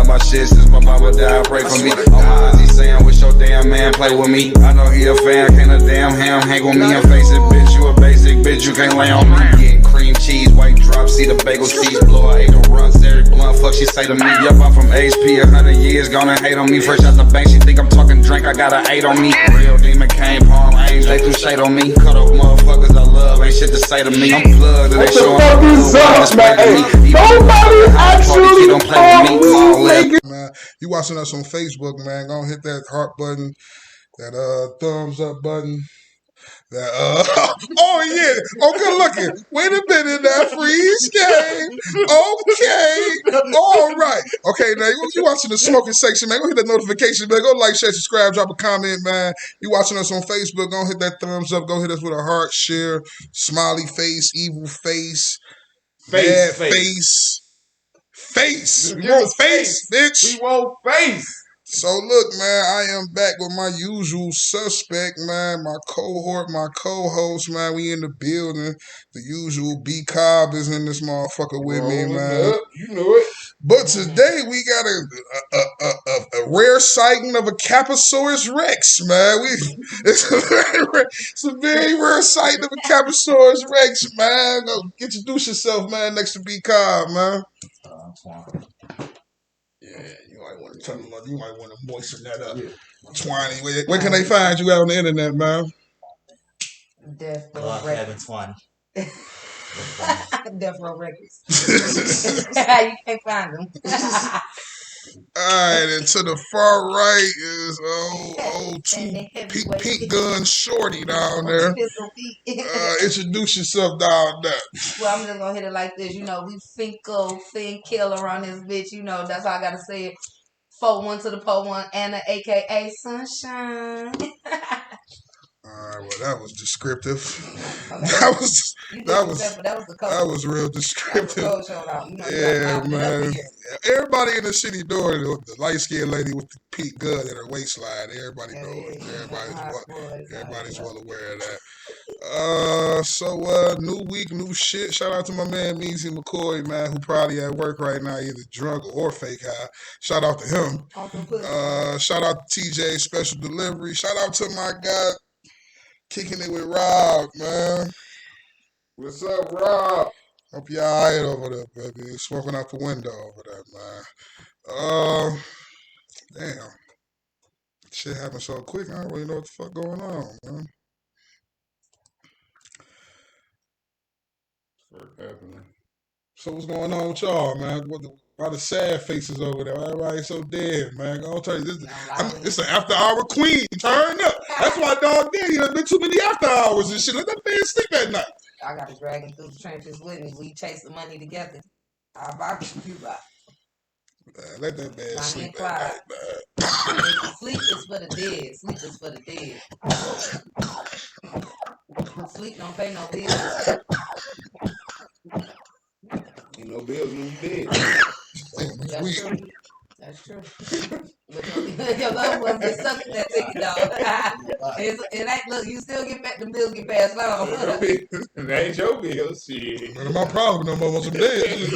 my shit since my mama died. Pray for me. On my Izzy saying, wish your damn man play with me. I know he a fan, can't a damn ham hang with me. I'm facing, bitch, you a basic bitch, you can't lay on me. Getting cream cheese, white drop, see the bagel cheese blow. I ate a run, every blunt, fuck she say to me. Yup, I'm from HP, 100 years, gonna hate on me. Fresh out the bank, she think I'm talking drink, I got a 8 on me. Real demon came, palm range, they threw shade on me. Cut off motherfuckers I love, ain't shit to say to me. I'm plugged, and they showing up to me. Nobody actually don't play with me. Man, you watching us on Facebook, man, go hit that heart button, that thumbs up button. That oh yeah, oh good looking. Wait a minute, that freeze game. Okay, all right. Okay, now you watching the smoking section, man. Go hit that notification, man. Go like, share, subscribe, drop a comment, man. You watching us on Facebook? Go hit that thumbs up. Go hit us with a heart, share, smiley face, evil face, bad face. We want face, bitch. We want face. So look, man, I am back with my usual suspect, man, my cohort, my co-host, man. We in the building. The usual B-Cobb is in this motherfucker with me, man. You know it. But today we got a rare sighting of a Caposaurus Rex, man. It's a very rare sighting of a Caposaurus Rex, man. Go introduce yourself, man, next to B-Cobb, man. Yeah, you might want to tell them, you might want to moisten that up. Yeah. TWANY, where can they find you out on the internet, man? LOGCABIN 20. Death Row Records. You can't find them. Alright, and to the far right is old Pink Gun Shorty down there. Introduce yourself down there. Well, I'm just gonna hit it like this. You know, we fin killer on this bitch. You know, that's how I gotta say it. 4-1 to the po 1, Anna, aka Sunshine. Alright, well that was descriptive. That was real descriptive. Yeah, man. Everybody in the city door, the light skinned lady with the pink gun in her waistline. Everybody knows. Everybody's well aware of that. So new week, new shit. Shout out to my man Meezy McCoy, man, who probably at work right now, either drunk or fake high. Shout out to him. Shout out to TJ Special Delivery. Shout out to my guy kicking it with Rob, man. What's up, Rob? Hope y'all alright over there, baby. Smoking out the window over there, man. Damn. Shit happened so quick, I don't really know what the fuck going on, man. What's happening? So what's going on with y'all, man? Why the sad faces over there? Everybody's so dead, man. I'll tell you, it's an after hour queen. Turn up. That's why dog did. There's been too many after hours and shit. Let that man sleep at night. I got to drag him through the trenches with me. We chase the money together. I'll buy you back. Man, let that man sleep at night, man. Sleep is for the dead. Sleep is for the dead. Sleep don't pay no bills. Ain't no bills when you dead. That's true. That's true. Your loved ones get stuck in that ticket, dog. It ain't, look, you still get back, the bills get passed on. That ain't your bills, shit. Not my problem no more once I'm dead.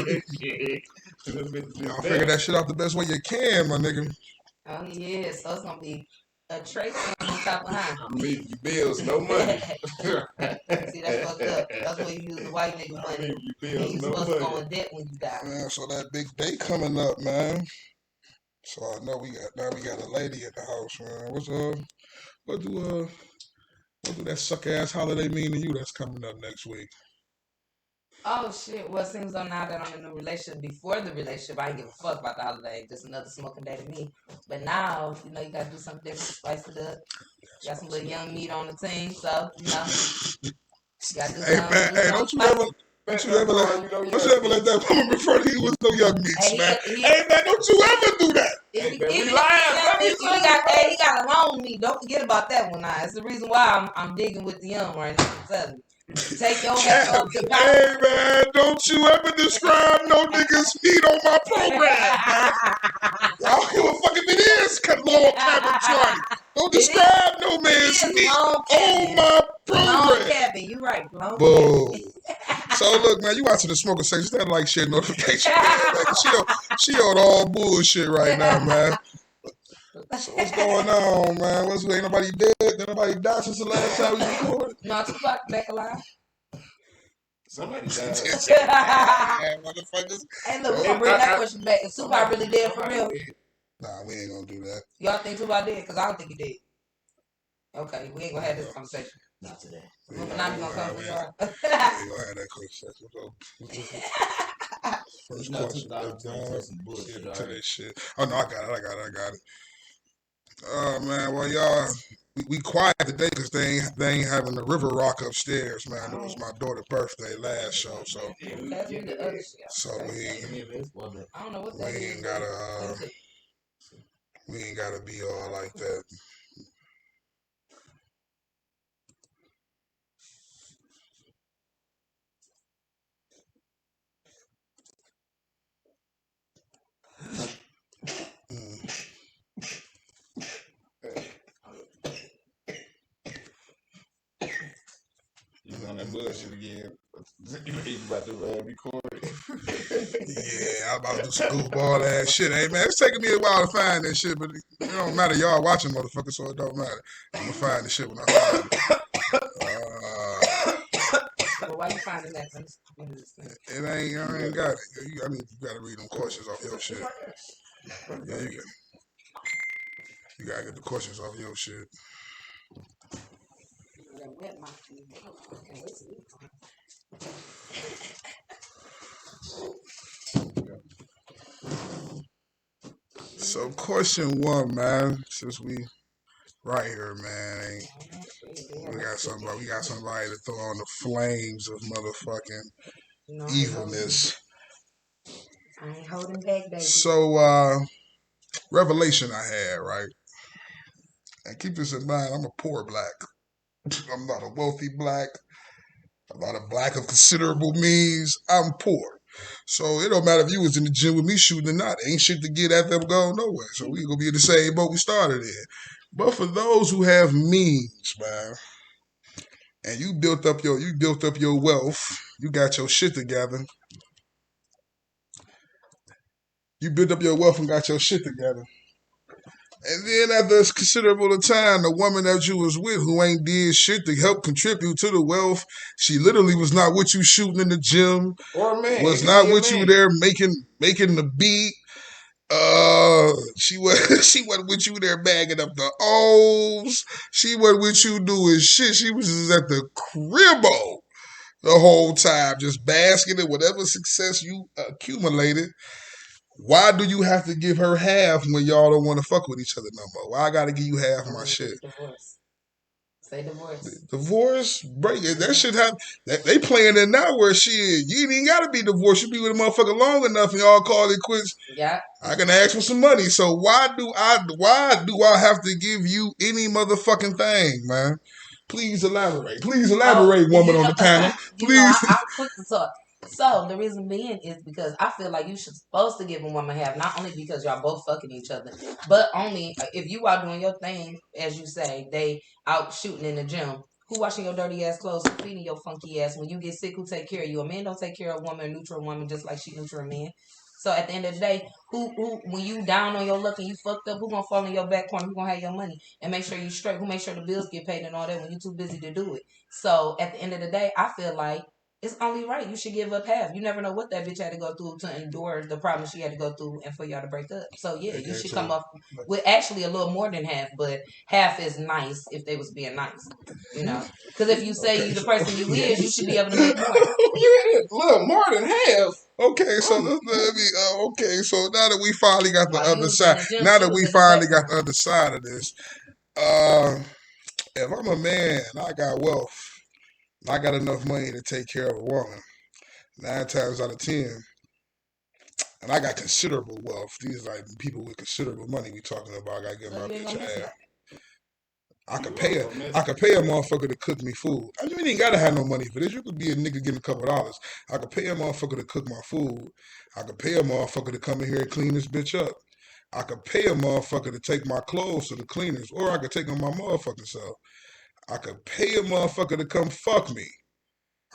Y'all figure that shit out the best way you can, my nigga. Oh, yeah, so it's gonna be a trace on top behind. Leave your bills, no money. See, that's fucked up. That's where you use the white nigga money. You supposed to go in debt when you die. Man, so that big day coming up, man. So I know we got a lady at the house, man. What do that suck ass holiday mean to you that's coming up next week? Oh shit, well seems though now that I'm in a relationship, before the relationship I didn't give a fuck about the holiday, just another smoking day to me. But now, you know, you gotta do something different, spice it up. Got some little young meat on the team, so you know you gotta do something. Hey, don't you ever let that woman refer to you with no young meats, man. Hey man, don't you ever do that. He got a long meat. Don't forget about that one now. It's the reason why I'm digging with the young right now. I'm telling you. Take your back up to power. Hey man, don't you ever describe no niggas meat on my program, man. I don't give a fuck if it is LOGCABIN 20. Don't describe no man's meat on my program. LOGCABIN, you right. Boom. So look, man, you watching the smoker section? That like shit notification. She on all bullshit right now, man. So what's going on, man? Ain't nobody dead? Ain't nobody died since the last time we recorded? No, Tupac back alive. Somebody died. Motherfuckers. Hey, look, we're gonna bring that question back. Is Tupac really dead for real? Nah, we ain't gonna do that. Y'all think Tupac dead? Because I don't think he dead. Okay, we ain't gonna have this conversation. Not today. We're not gonna come We for ain't y'all. gonna have that conversation. First No, question. 2020 some bullshit. To Right? this shit. Oh no, I got it. Oh man, well y'all, we quiet today because they ain't having the river rock upstairs, man. It was my daughter's birthday last show, so Pass me the other shit. we I don't know what that ain't is. gotta we ain't gotta be all like that. You on that bullshit again. You about to record it. Yeah, I'm about to do some goofball ass shit. Hey man, it's taking me a while to find this shit, but it don't matter. Y'all watching, motherfucker, so it don't matter. I'm gonna find the shit when I find it. But why you finding that? I ain't got it. You gotta read them questions off your shit. Yeah, you gotta get the questions off your shit. So question one, man, since we right here, man, we got somebody to throw on the flames of motherfucking evilness. I ain't holding back, baby. So revelation I had, right? And keep this in mind, I'm a poor black. I'm not a wealthy black. I'm not a black of considerable means. I'm poor. So it don't matter if you was in the gym with me shooting or not. Ain't shit to get at them going nowhere. So we gonna be in the same boat we started in. But for those who have means, man, and you built up your wealth, you got your shit together. You built up your wealth and got your shit together. And then after a considerable time, the woman that you was with who ain't did shit to help contribute to the wealth, she literally was not with you shooting in the gym, Or a man. was not with you there making the beat. She wasn't with you there bagging up the O's. She wasn't with you doing shit. She was just at the cribbo the whole time, just basking in whatever success you accumulated. Why do you have to give her half when y'all don't want to fuck with each other no more? Why I gotta give you half of my shit? Divorce. Say divorce. Divorce, break it. That shit happen. They playing it now where shit, you ain't even gotta be divorced. You be with a motherfucker long enough and y'all call it quits. Yeah. I can ask for some money. So why do I have to give you any motherfucking thing, man? Please elaborate. Please elaborate, woman on the panel. Please. I'm quick to talk. So the reason being is because I feel like you should supposed to give a woman half, not only because y'all both fucking each other, but only if you are doing your thing, as you say, they out shooting in the gym. Who washing your dirty ass clothes, who feeding your funky ass? When you get sick, who take care of you? A man don't take care of a woman, a neutral woman, just like she neutral a man. So at the end of the day, who when you down on your luck and you fucked up, who gonna fall in your back corner? Who gonna have your money and make sure you straight? Who make sure the bills get paid and all that when you too busy to do it? So at the end of the day, I feel like it's only right. You should give up half. You never know what that bitch had to go through to endure the problems she had to go through and for y'all to break up. So yeah, you should come up with actually a little more than half, but half is nice if they was being nice, you know. Because if you say you the person you is, you should be able to make more. You little more than half. Okay, so so now that we finally got the other side, the other side of this, if I'm a man and I got wealth, and I got enough money to take care of a woman, 9 times out of 10, and I got considerable wealth. These like people with considerable money we talking about. I gotta give my bitch half. I could pay a motherfucker to cook me food. I mean, you ain't gotta have no money for this. You could be a nigga getting a couple dollars. I could pay a motherfucker to cook my food. I could pay a motherfucker to come in here and clean this bitch up. I could pay a motherfucker to take my clothes to the cleaners, or I could take them my motherfucking self. I could pay a motherfucker to come fuck me.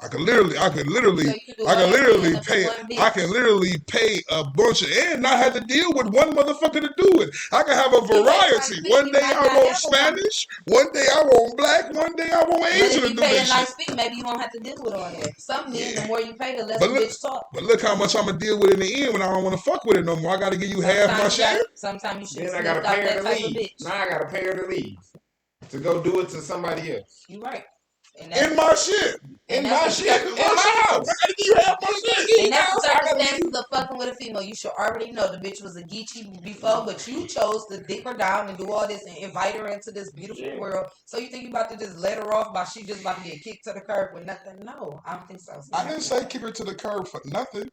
I can literally So you can do I all can that literally cleanup pay. in one bitch. I can literally pay a bunch of and not have to deal with one motherfucker to do it. I can have a variety. You One day might I not want have a Spanish. One day I want black. One day I want But Asian if to you do pay a this nice shit. fee, maybe you won't have to deal with all that. Some men, the more you pay, the less But the look, bitch talk. but look how much I'm gonna deal with in the end when I don't want to fuck with it no more. I got to give you half my share. Sometimes you should Then I have gotta out pay that her to type of leave. bitch. Now I gotta pay her to leave to go do it to somebody else. You right. And In my shit. In And my that's shit, in my house. I gotta give you half my shit. And that's the I gotta circumstances of fucking with a female. You should already know the bitch was a geechee before, but you chose to dick her down and do all this and invite her into this beautiful world. So you think you about to just let her off by she just about to get kicked to the curb with nothing? No, I don't think so. I didn't say kick her to the curb for nothing.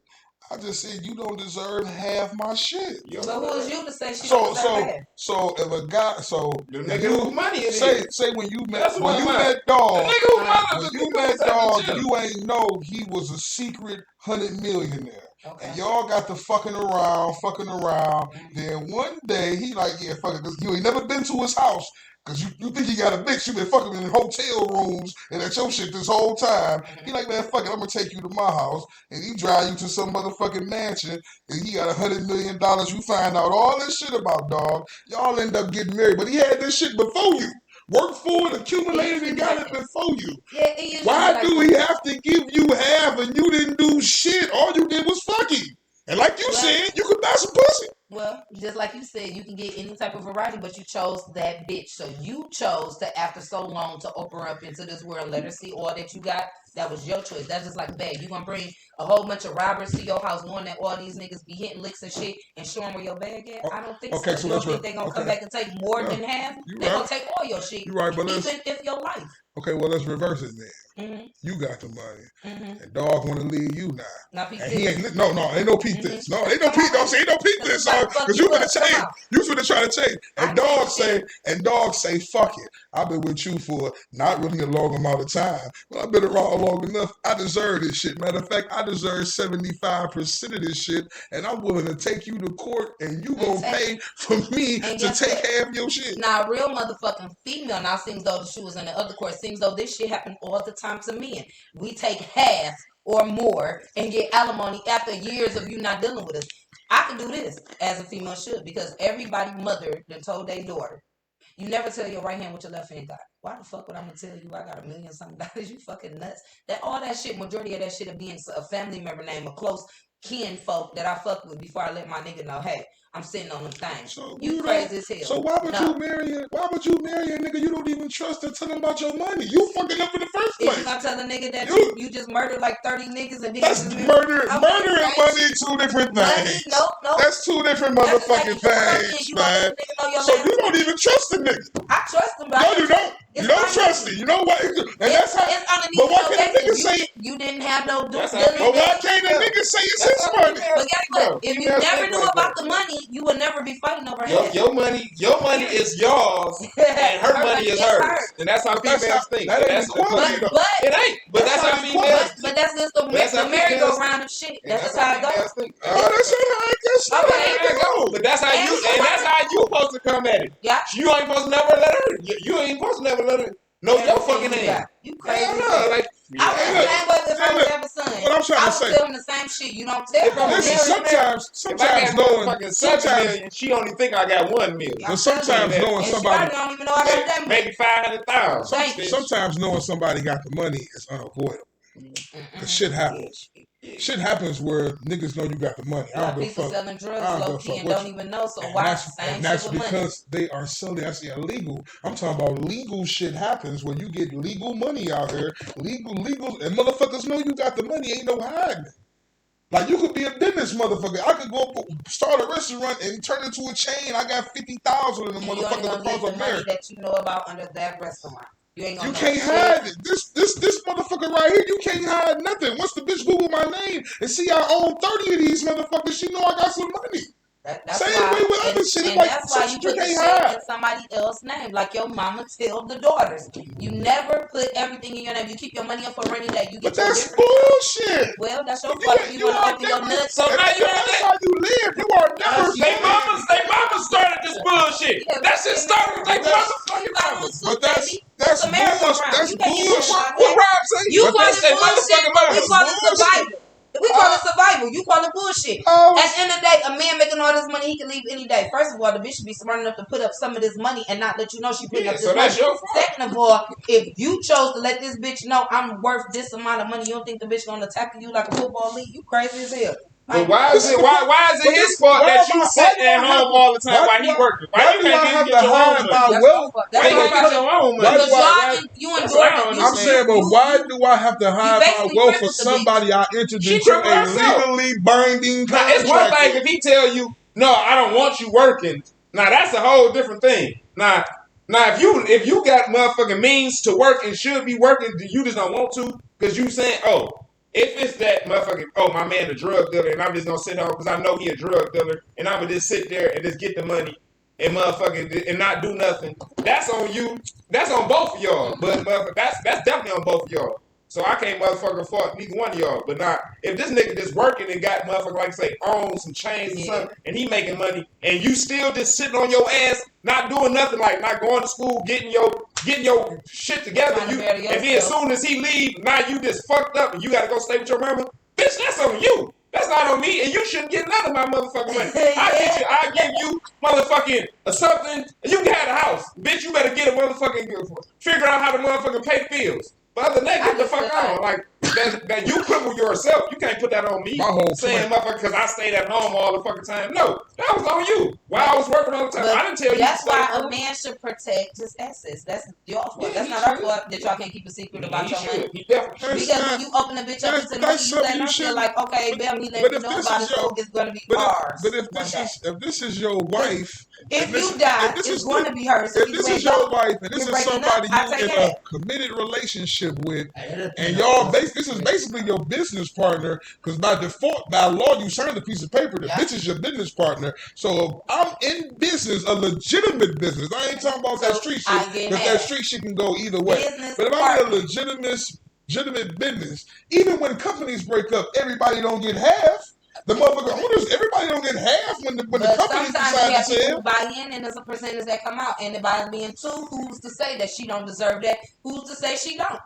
I just said you don't deserve half my shit. So who is you to say she don't deserve that? So if a guy, The nigga whose money it is. say when you met That's what I'm met Dog, The nigga who money when you met Dog, you ain't know he was a secret 100 millionaire. Okay. And y'all got to fucking around. Then one day he like, yeah, fuck it, 'cause you ain't never been to his house. Cause you think you got a bitch, you been fucking in hotel rooms and at your shit this whole time. He like, man, fuck it, I'm gonna take you to my house. And he drive you to some motherfucking mansion and he got $100 million. You find out all this shit about Dog. Y'all end up getting married. But he had this shit before you. Worked for it, accumulated, and got it before you. Yeah, Why do he have to give you half and you didn't do shit? All you did was fucking. And like you said, you could buy some pussy. Well, just like you said, you can get any type of variety, but you chose that bitch. So you chose to, after so long, to open her up into this world, let her see all that you got. That was your choice. That's just like a bag. You gonna bring a whole bunch of robbers to your house knowing that all these niggas be hitting licks and shit and showing where your bag at? I don't think okay, so. so You don't that's think they gonna come back and take more than half? They gonna take all your shit. You're right, but even if your life. Okay, well, let's reverse it then. You got the money, and Dog want to leave you now. Now, peep and this. he ain't ain't no peep this. No, ain't no peep. Don't say ain't no peep this, because you finna change. You finna try to change. And Dog say, fuck it. I've been with you for not really a long amount of time, but I've been around long enough. I deserve this shit. Matter of fact, I deserve 75% of this shit, and I'm willing to take you to court, and you gonna pay for me to take half your shit. Now, a real motherfucking female, now seems though the shoe was in the other court, seems though this shit happen all the time to men. We take half or more and get alimony after years of you not dealing with us. I can do this as a female should, because everybody mother that told their daughter, you never tell your right hand what your left hand got. Why the fuck would I tell you I got $1 million something dollars? You fucking nuts. That all that shit, majority of that shit of being a family member name, a close kin folk that I fuck with before I let my nigga know, hey, I'm sitting on them things. So you crazy as hell. So why would you marry a nigga you don't even trust and tell him about your money? You fucking up in the first place. If you gonna tell a nigga that you just murdered like 30 niggas and that's murder and money, two different things. Nope. That's two different motherfucking things, man. So you don't even trust the nigga. I trust him, but no, you don't. You don't trust him. You know what? And that's how. But why can't a nigga say you didn't have no due diligence? But why can't a nigga say it's his money? But guess what? If you never knew about the money, you would never be fighting over it. Your money is yours, and her money is hers. And that's how females think. That ain't equality, though. It ain't. But that's how females think. But that's just the merry-go-round of shit. That's just how it goes. That's how it goes. Okay, but that's how you supposed to come at it. Yeah. You ain't supposed to never let her. You ain't supposed to never let her know your fucking name. You crazy. Like, I was the same way if I was ever son. What I'm trying to say. I was telling the same shit. You don't tell me. Listen, sometimes knowing, sometimes she only think I got $1 million. But sometimes knowing somebody don't even know I got that maybe 500,000. Sometimes knowing somebody got the money is unavoidable. Cause shit happens. Shit happens where niggas know you got the money. I don't give a fuck. Selling drugs low key and don't even know. So why same and that's shit with because money? they are selling. That's illegal. I'm talking about legal shit happens when you get legal money out here. Legal, and motherfuckers know you got the money. Ain't no hiding. Like you could be a business motherfucker. I could go start a restaurant and turn it into a chain. I got 50,000 in the motherfucker across America. That you know about under that restaurant. You can't hide it. This motherfucker right here, you can't hide nothing. Once the bitch Google my name and see I own 30 of these motherfuckers, she know I got some money. That's Same why, way with other shit. And like, that's why you put the shit in somebody else's name, like your mama tell the daughters. You never put everything in your name. You keep your money up for rainy day. You get but that's bullshit. Well, that's your fault. You want to open your nuts. So now that's how you live. You are never. They mama started this bullshit. That shit started with they motherfucking mama. But that's bullshit. That's bullshit. What Rob say? You But call they it say bullshit, motherfucking but we motherfuckers call it bullshit. survival. We call it survival. You call it bullshit. Oh. At the end of the day, a man making all this money, he can leave any day. First of all, the bitch should be smart enough to put up some of this money and not let you know she putting up this so money. that's your fault. Second of all, if you chose to let this bitch know I'm worth this amount of money, you don't think the bitch gonna tackle you like a football league? You crazy as hell. But why is it his fault that you sitting at home all the time while he working? Why you do I can't have get to your own hide money? my That's wealth? That's Why you what can't get your own money? Because you That's enjoy what I don't it. I'm saying, but why do I have to hide my basically wealth for crippled the somebody I entered She into crippled a herself. legally binding Now, it's one contract thing with? if he tell you, no, I don't want you working. Now that's a whole different thing. Now if you got motherfucking means to work and should be working, you just don't want to because you saying, oh, if it's that motherfucking, oh, my man a drug dealer and I'm just gonna sit home because I know he a drug dealer and I'm gonna just sit there and just get the money and motherfucking and not do nothing. That's on you. That's on both of y'all. But motherfucker, that's definitely on both of y'all. So I can't motherfucking fault neither one of y'all. But not if this nigga just working and got motherfucker like say owns some chains or something and he making money and you still just sitting on your ass not doing nothing, like not going to school, getting your shit together. And then as soon as he leave, now you just fucked up and you gotta go stay with your mama. Bitch, that's on you. That's not on me, and you shouldn't get none of my motherfucking money. I give you motherfucking something, and you can have a house. Bitch, you better get a motherfucking, figure out how to motherfucking pay the bills. But other than that, get the fuck on. Like, that you cripple yourself. You can't put that on me. My whole saying, motherfucker, because I stayed at home all the fucking time. No, that was on you. While I was working all the time. But I didn't tell you. that's why a man should protect his assets. That's your fault. Yeah, that's he not our should. fault that y'all can't keep a secret about your money. He definitely should. Because when you open a bitch up into money, you let her feel like, okay, bam, he let But me if know this about is it, so it's going to be ours. But if this is your wife, if you die, it's going to be hers. If this is your wife and this you're is breaking somebody up, I you in take a that. committed relationship with, and y'all, this is basically your business partner, because by default, by law, you signed a piece of paper. The bitch is your business partner. So if I'm in business, a legitimate business. I ain't talking about that street shit, because that street shit can go either way. But if I'm in a legitimate business, even when companies break up, everybody don't get half. The motherfucker owners, everybody don't get half when the company decides to sell. Buy in, and there's a percentage that come out, and by being two, who's to say that she don't deserve that? Who's to say she don't?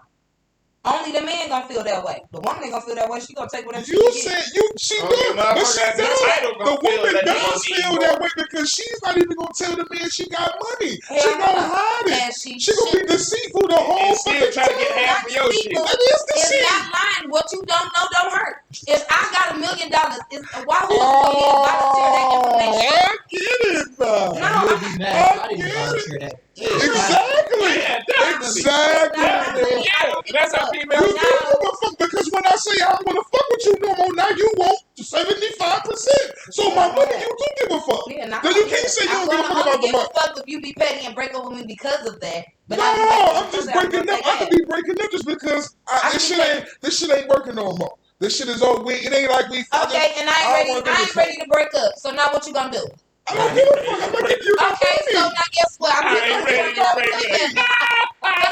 Only the man gonna feel that way. The woman ain't gonna feel that way. She gonna take whatever you said she does, but she does. The woman does feel that way because she's not even gonna tell the man she got money. She gonna hide it. She gonna be deceitful the whole fucking time. Try to get half of your shit. That is the shit. It's not lying. What you don't know don't hurt. If I got $1 million, why would you volunteer that information? I get it, man. No, You'll be mad. I didn't volunteer that. Exactly. Exactly. That's how You females do give a fuck because when I say I'm gonna fuck with you no more, now you want 75%. So my money, you do give a fuck. Then you can't say you don't give a fuck about the money. Fuck if you be petty and break up with me because of that. But No, I'm just breaking up. I could be breaking up just because this shit ain't working no more. This shit is over. It ain't like we. Okay, and I ain't ready to break up. So now what you gonna do? I don't give a fuck. I'm gonna give you Okay, so now guess what? I'm I ain't ready to break up.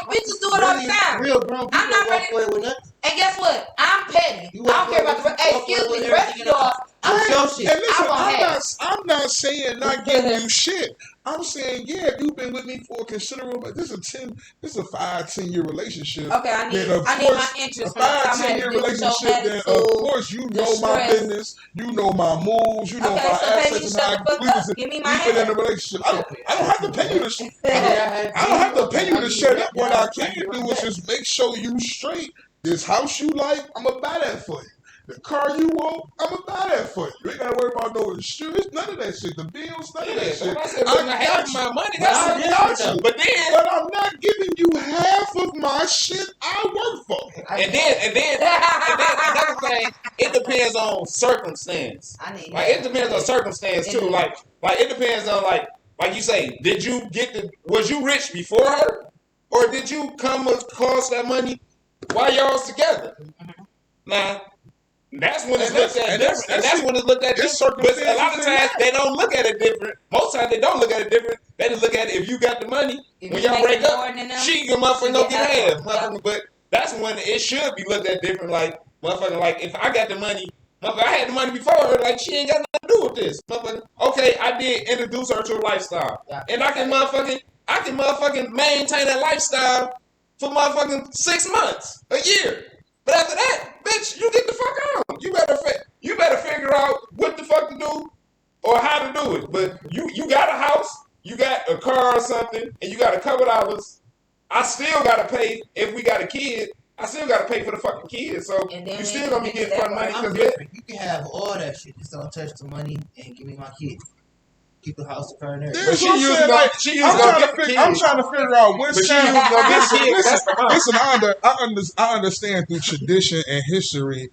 Bitches do it all the time. Real grown people I'm not walk ready. away with nothing. And guess what? I'm petty. I don't care about the. Hey, excuse me. The rest of y'all, I'm your shit. And listen, I I'm not saying not giving you shit. I'm saying, yeah, if you've been with me for a considerable, this is a 5-10 year relationship. Okay, I need my interest. A 5-10 year relationship, then of course you know my business, you know my moves, you know my assets and how we fit in a relationship. I don't have to pay you to. I don't have to pay you to shut up. What I can do is just make sure you straight. This house you like, I'm gonna buy that for you. The car you want, I'm gonna buy that for you. You ain't gotta worry about no insurance, none of that shit. The bills, none of that shit. I got my money. I got you. But I'm not giving you half of my shit I work for. And then another thing, it depends on circumstance. Like it depends on circumstance too. Like it depends on like you say, was you rich before her? Or did you come across that money while y'all was together? Now, that's when it's looked at different. And that's when it's looked at different. But a lot of times they don't look at it different. Most times they don't look at it different. They just look at it if you got the money. When y'all break up, she can motherfucking go get half. Motherfucker. But that's when it should be looked at different. Like, motherfucker, like if I got the money, motherfucker, I had the money before her. Like, she ain't got nothing to do with this. Motherfucker, okay, I did introduce her to a lifestyle. And I can motherfucking maintain that lifestyle for motherfucking 6 months, a year. But after that, bitch, you get the fuck on. You better figure out what the fuck to do or how to do it. But you got a house, you got a car or something, and you got a couple dollars. I still gotta pay if we got a kid. I still gotta pay for the fucking kid. So you still gonna be getting fun money I'm because different. You can have all that shit. Just don't touch the money and give me my kid. Keep the house, the car, and everything. But I'm trying to figure out which channel. Listen, I understand through tradition and history.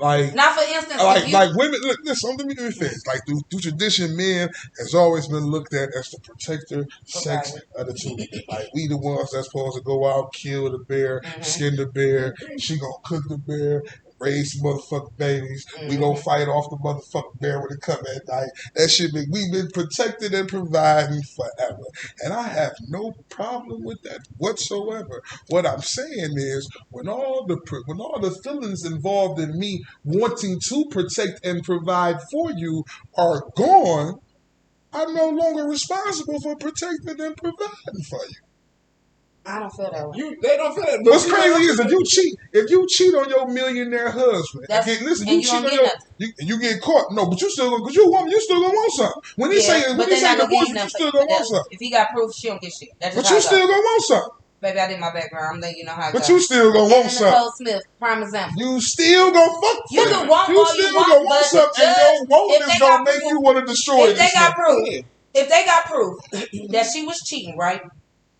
Like, now for instance, like women. Look, listen, let me finish. Like through tradition, men has always been looked at as the protector sex of the two. Like we the ones that's supposed to go out, kill the bear, skin the bear. She gonna cook the bear, raise the motherfucking babies. We gonna fight off the motherfucking bear when it come at night. That shit we've been protected and providing forever, and I have no problem with that whatsoever. What I'm saying is, when all the feelings involved in me wanting to protect and provide for you are gone, I'm no longer responsible for protecting and providing for you. I don't feel that way. they don't feel that. What's crazy is if you cheat on your millionaire husband, you get caught. No, but you still gonna, cause you a woman, you still gonna want something. When they say divorce, you still gonna want something. If he got proof, she don't get shit. That's just but you still gonna want something. Baby, I did my background. I'm letting you know how it But you still gonna want something. Nicole Smith, prime example. You still gonna fuck. You can want you all still you want, gonna want but something, and your want is gonna make you want to destroy If they this got thing. if they got proof that she was cheating, right?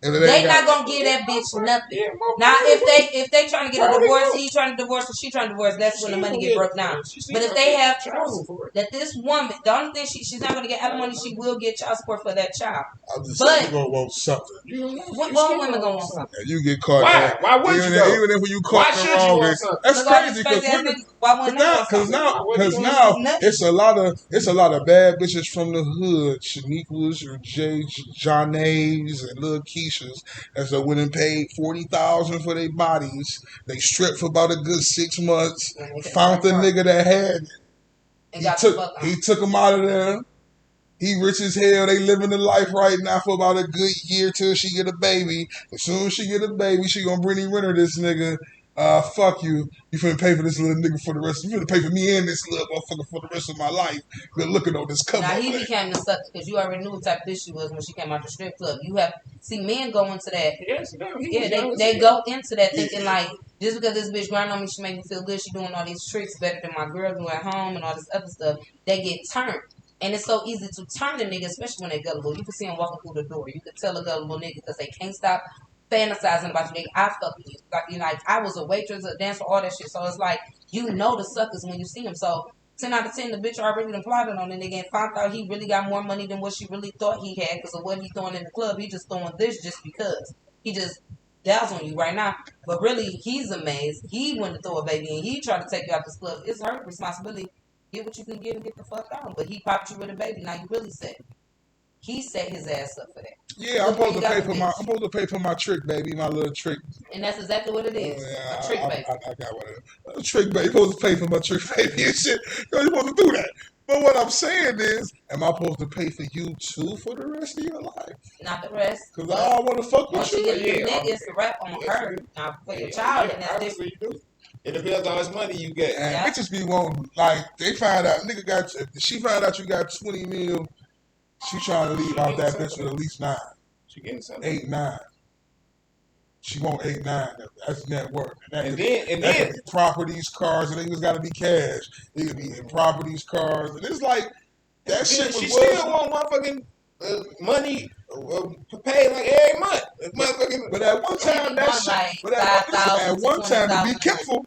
They not gonna give that bitch nothing. Now, if they trying to get a divorce, he trying to divorce, or she trying to divorce, that's when the money get broke down. But if they have proof that this woman, the only thing she's not gonna get alimony, she will get child support for that child. I'm just saying, you gonna want something. What women gonna want something? And you get caught. Why would you? Even if you caught in the wrong way, that's crazy because now it's a lot of bad bitches from the hood, Shaniquas or Johnnays and little Keishas, as they went and paid $40,000 for their bodies. They stripped for about a good 6 months. Found the nigga that had it. He took him out of there. He rich as hell. They living the life right now for about a good year till she get a baby. As soon as she get a baby, she gonna Brittany Renner this nigga. Fuck you. You finna pay for this little nigga for the rest. You finna pay for me and this little motherfucker for the rest of my life. Good looking on this cover. Now he became the sucker because you already knew what type of bitch she was when she came out the strip club. You have men go into that. They go into that thinking like, just because this bitch grind on me, she make me feel good. She doing all these tricks better than my girl do at home and all this other stuff. They get turned. And it's so easy to turn a nigga, especially when they're gullible. You can see them walking through the door. You can tell a gullible nigga because they can't stop fantasizing about you. I fuck with you. Like I was a waitress, a dancer, all that shit. So it's like, you know the suckers when you see them. So 10 out of 10, the bitch already done plotted on the nigga and found out he really got more money than what she really thought he had because of what he throwing in the club. He just throwing this just because. He just doubts on you right now. But really, he's amazed. He went to throw a baby and he tried to take you out this club. It's her responsibility. Get what you can get and get the fuck out. But he popped you with a baby. Now you really set. He set his ass up for that. Yeah, I'm supposed to pay for my trick, baby, my little trick. And that's exactly what it is. A trick baby. I got one of them. A trick baby. Supposed to pay for my trick baby and shit. You're supposed to do that. But what I'm saying is, am I supposed to pay for you too for the rest of your life? Not the rest. Because I want to fuck with you. It's a rap on her. Now for your child, and that's different. It depends on how much money you get. And bitches be wanting, like, they find out, she find out you got 20 mil, she trying to leave out that bitch with at least 9. She getting something. 8, 9. She want 8, 9. That's net worth. And then properties, cars, and niggas got to be cash. It could be in properties, cars, and it's like that shit. She still want motherfucking money paid like every month. But at one time that shit. But at one time, to be careful.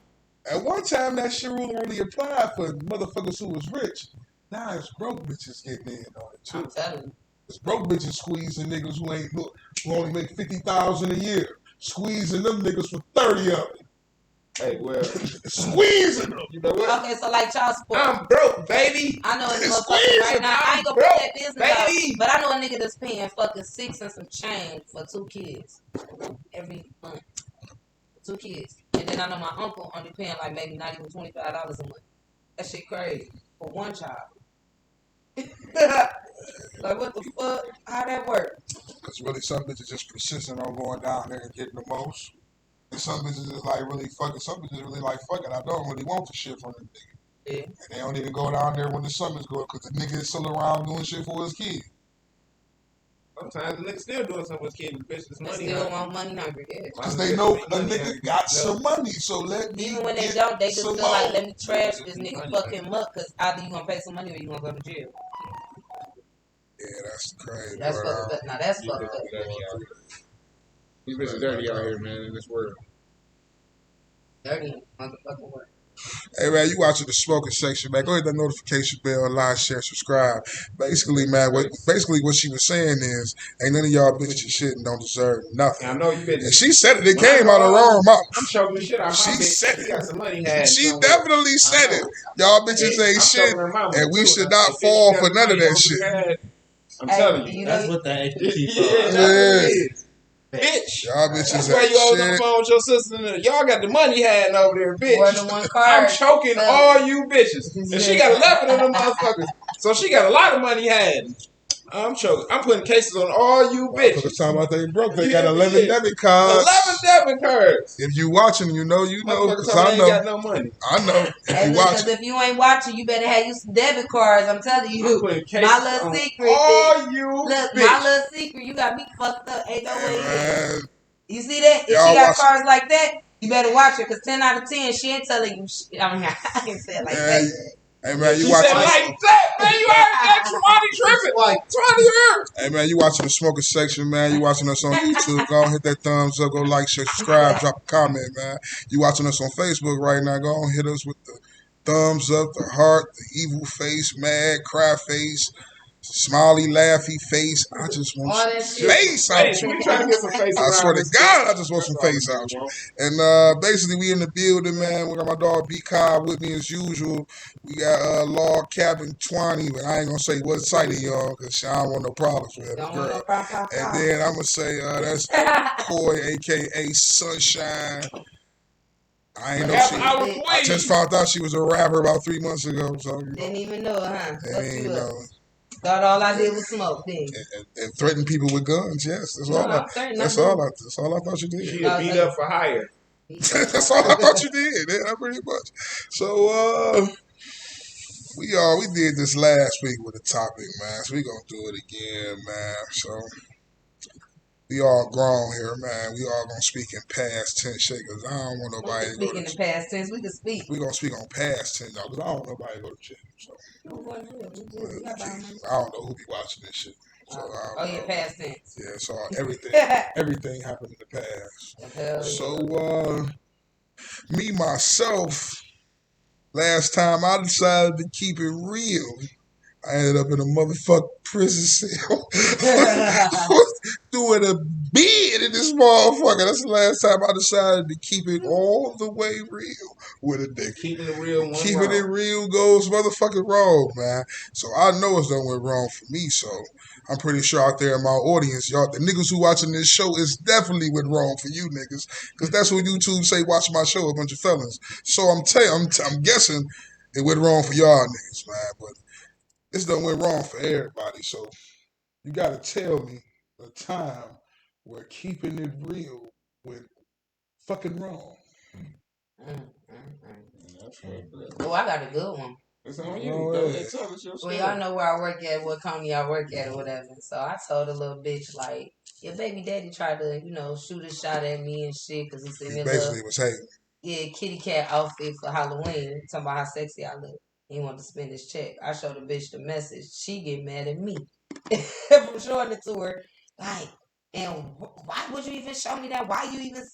At one time that shit rule only applied for motherfuckers who was rich. Now it's broke bitches getting in on it too. I'm telling you. It's broke bitches squeezing niggas who only make $50,000 a year. Squeezing them niggas for 30 of it. Hey, well, squeezing them. You know what? Okay, so like child support. I'm broke, baby. I know it's motherfucker right now. I ain't gonna put that business out, but I know a nigga that's paying fucking 6 and some change for 2 kids every month. 2 kids, and then I know my uncle only paying like maybe not even $25 a month. That shit crazy for one child. Like what the fuck? How that work? Because really some bitches just persistent on going down there and getting the most. some bitches is like really fucking. Some bitches really like fucking. I don't really want the shit from the nigga. Yeah. And they don't even go down there when the summer's good because the nigga is still around doing shit for his kid. Sometimes the nigga still doing something with his kid. Bitch, this They money. still want money hungry. Yeah. Because they know the nigga got some money, so let me Even when they get don't, they just feel some like, more. let me trash this nigga, fuck him up, because either you gonna pay some money or you gonna go to jail. Yeah, that's crazy. That's bro. fucked up. Now that's fucked up. These bitches dirty out here, man, in this world. Dirty motherfucking work. Hey man, you watching the smoking section, man. Go hit that notification bell, like, share, subscribe. Basically, man, what she was saying is, ain't none of y'all bitches shit and don't deserve nothing. I know you bitches. And she said it. It came out of her own mouth. I'm choking the shit out of my She bitch. said She got some money had. She definitely said it. Y'all bitches ain't shit, and we should not fall for none of that shit. I'm telling you. That's what that expertise Yeah. Bitch. Y'all bitches That's why ain't you always on the shit. phone with your sister. Y'all got the money had over there, bitch. More than one card. I'm choking all you bitches. And she got 11 of them motherfuckers. So she got a lot of money had. I'm choking. I'm putting cases on all you bitches. Motherfuckers talking about they broke. They got 11 debit cards. 11 debit cards. If you watching, you know, Motherfuckers because talking I ain't know. got no money. I know. If you Because watching. if you ain't watching, you better have you some debit cards. I'm telling you. I'm putting cases My little on secret. all you Look, bitches. my little secret. You got me fucked up. Ain't no way. Man, You see that? If Y'all she got watch- cards like that, you better watch her. Because 10 out of 10, she ain't telling you shit. I mean, I can say it like man, that. hey man, you She watching. said like that, man. You heard that? Twani tripping. Like 20 years. Hey man, you watching the smoker section, man. You watching us on YouTube. Go on, hit that thumbs up, go like, share, subscribe, drop a comment, man. You watching us on Facebook right now. Go on, hit us with the thumbs up, the heart, the evil face, mad, cry face, smiley, laughy face. I just want All some that shit. face out Hey, you. we trying to get some face I around swear to this God, bitch. I just want some That's all face we out you. want. And basically, we in the building, man. We got my dog B-Cobb with me as usual. We got LOGCABIN 20, but I ain't gonna say what site of y'all because I don't want no problems with that Don't want no girl. problem. And then I'm gonna say that's McCOY, aka Sunshine. I ain't know Half she. hour I I just queen. found out she was a rapper about 3 months ago. So you know, Didn't even know, huh? Fuck and, you you up. know, Thought all I did was smoke, then. and threaten people with guns. Yes, that's No, all. I'm threatening. That's all I thought you did. She a beat up for hire. That's all I thought you did. Yeah, pretty much. So we did this last week with a topic, man. So we gonna do it again, man. So we all grown here, man. We all gonna speak in past tense shit because I don't want We nobody can to go speak in to the past tense. We can speak. we gonna speak on past tense now because I don't want nobody to go to jail. So I don't know who be watching this shit. So I don't know. Yeah, past tense. Yeah, so everything happened in the past. Hell yeah. So me myself, last time I decided to keep it real, I ended up in a motherfucking prison cell. Doing a bid in this motherfucker. That's the last time I decided to keep it all the way real with a nigga. Keeping it real. Keeping it real goes motherfucking wrong, man. So I know it's done went wrong for me, so I'm pretty sure out there in my audience, y'all, the niggas who watching this show is definitely went wrong for you niggas. Because that's what YouTube say, watch my show, a bunch of felons. So I'm guessing it went wrong for y'all niggas, man. But this done went wrong for everybody. So you gotta tell me a time where keeping it real went fucking wrong. Oh, I got a good one. It's on you. No Tell way. us your Well, story. y'all know where I work at, what company I work at, or whatever. So I told a little bitch, like, your baby daddy tried to, shoot a shot at me and shit, because he sent me He a basically was hating. kitty cat outfit for Halloween, talking about how sexy I look. He wanted to spend his check. I showed the bitch the message. She get mad at me for showing it to her. Like, and why would you even show me that? Why you even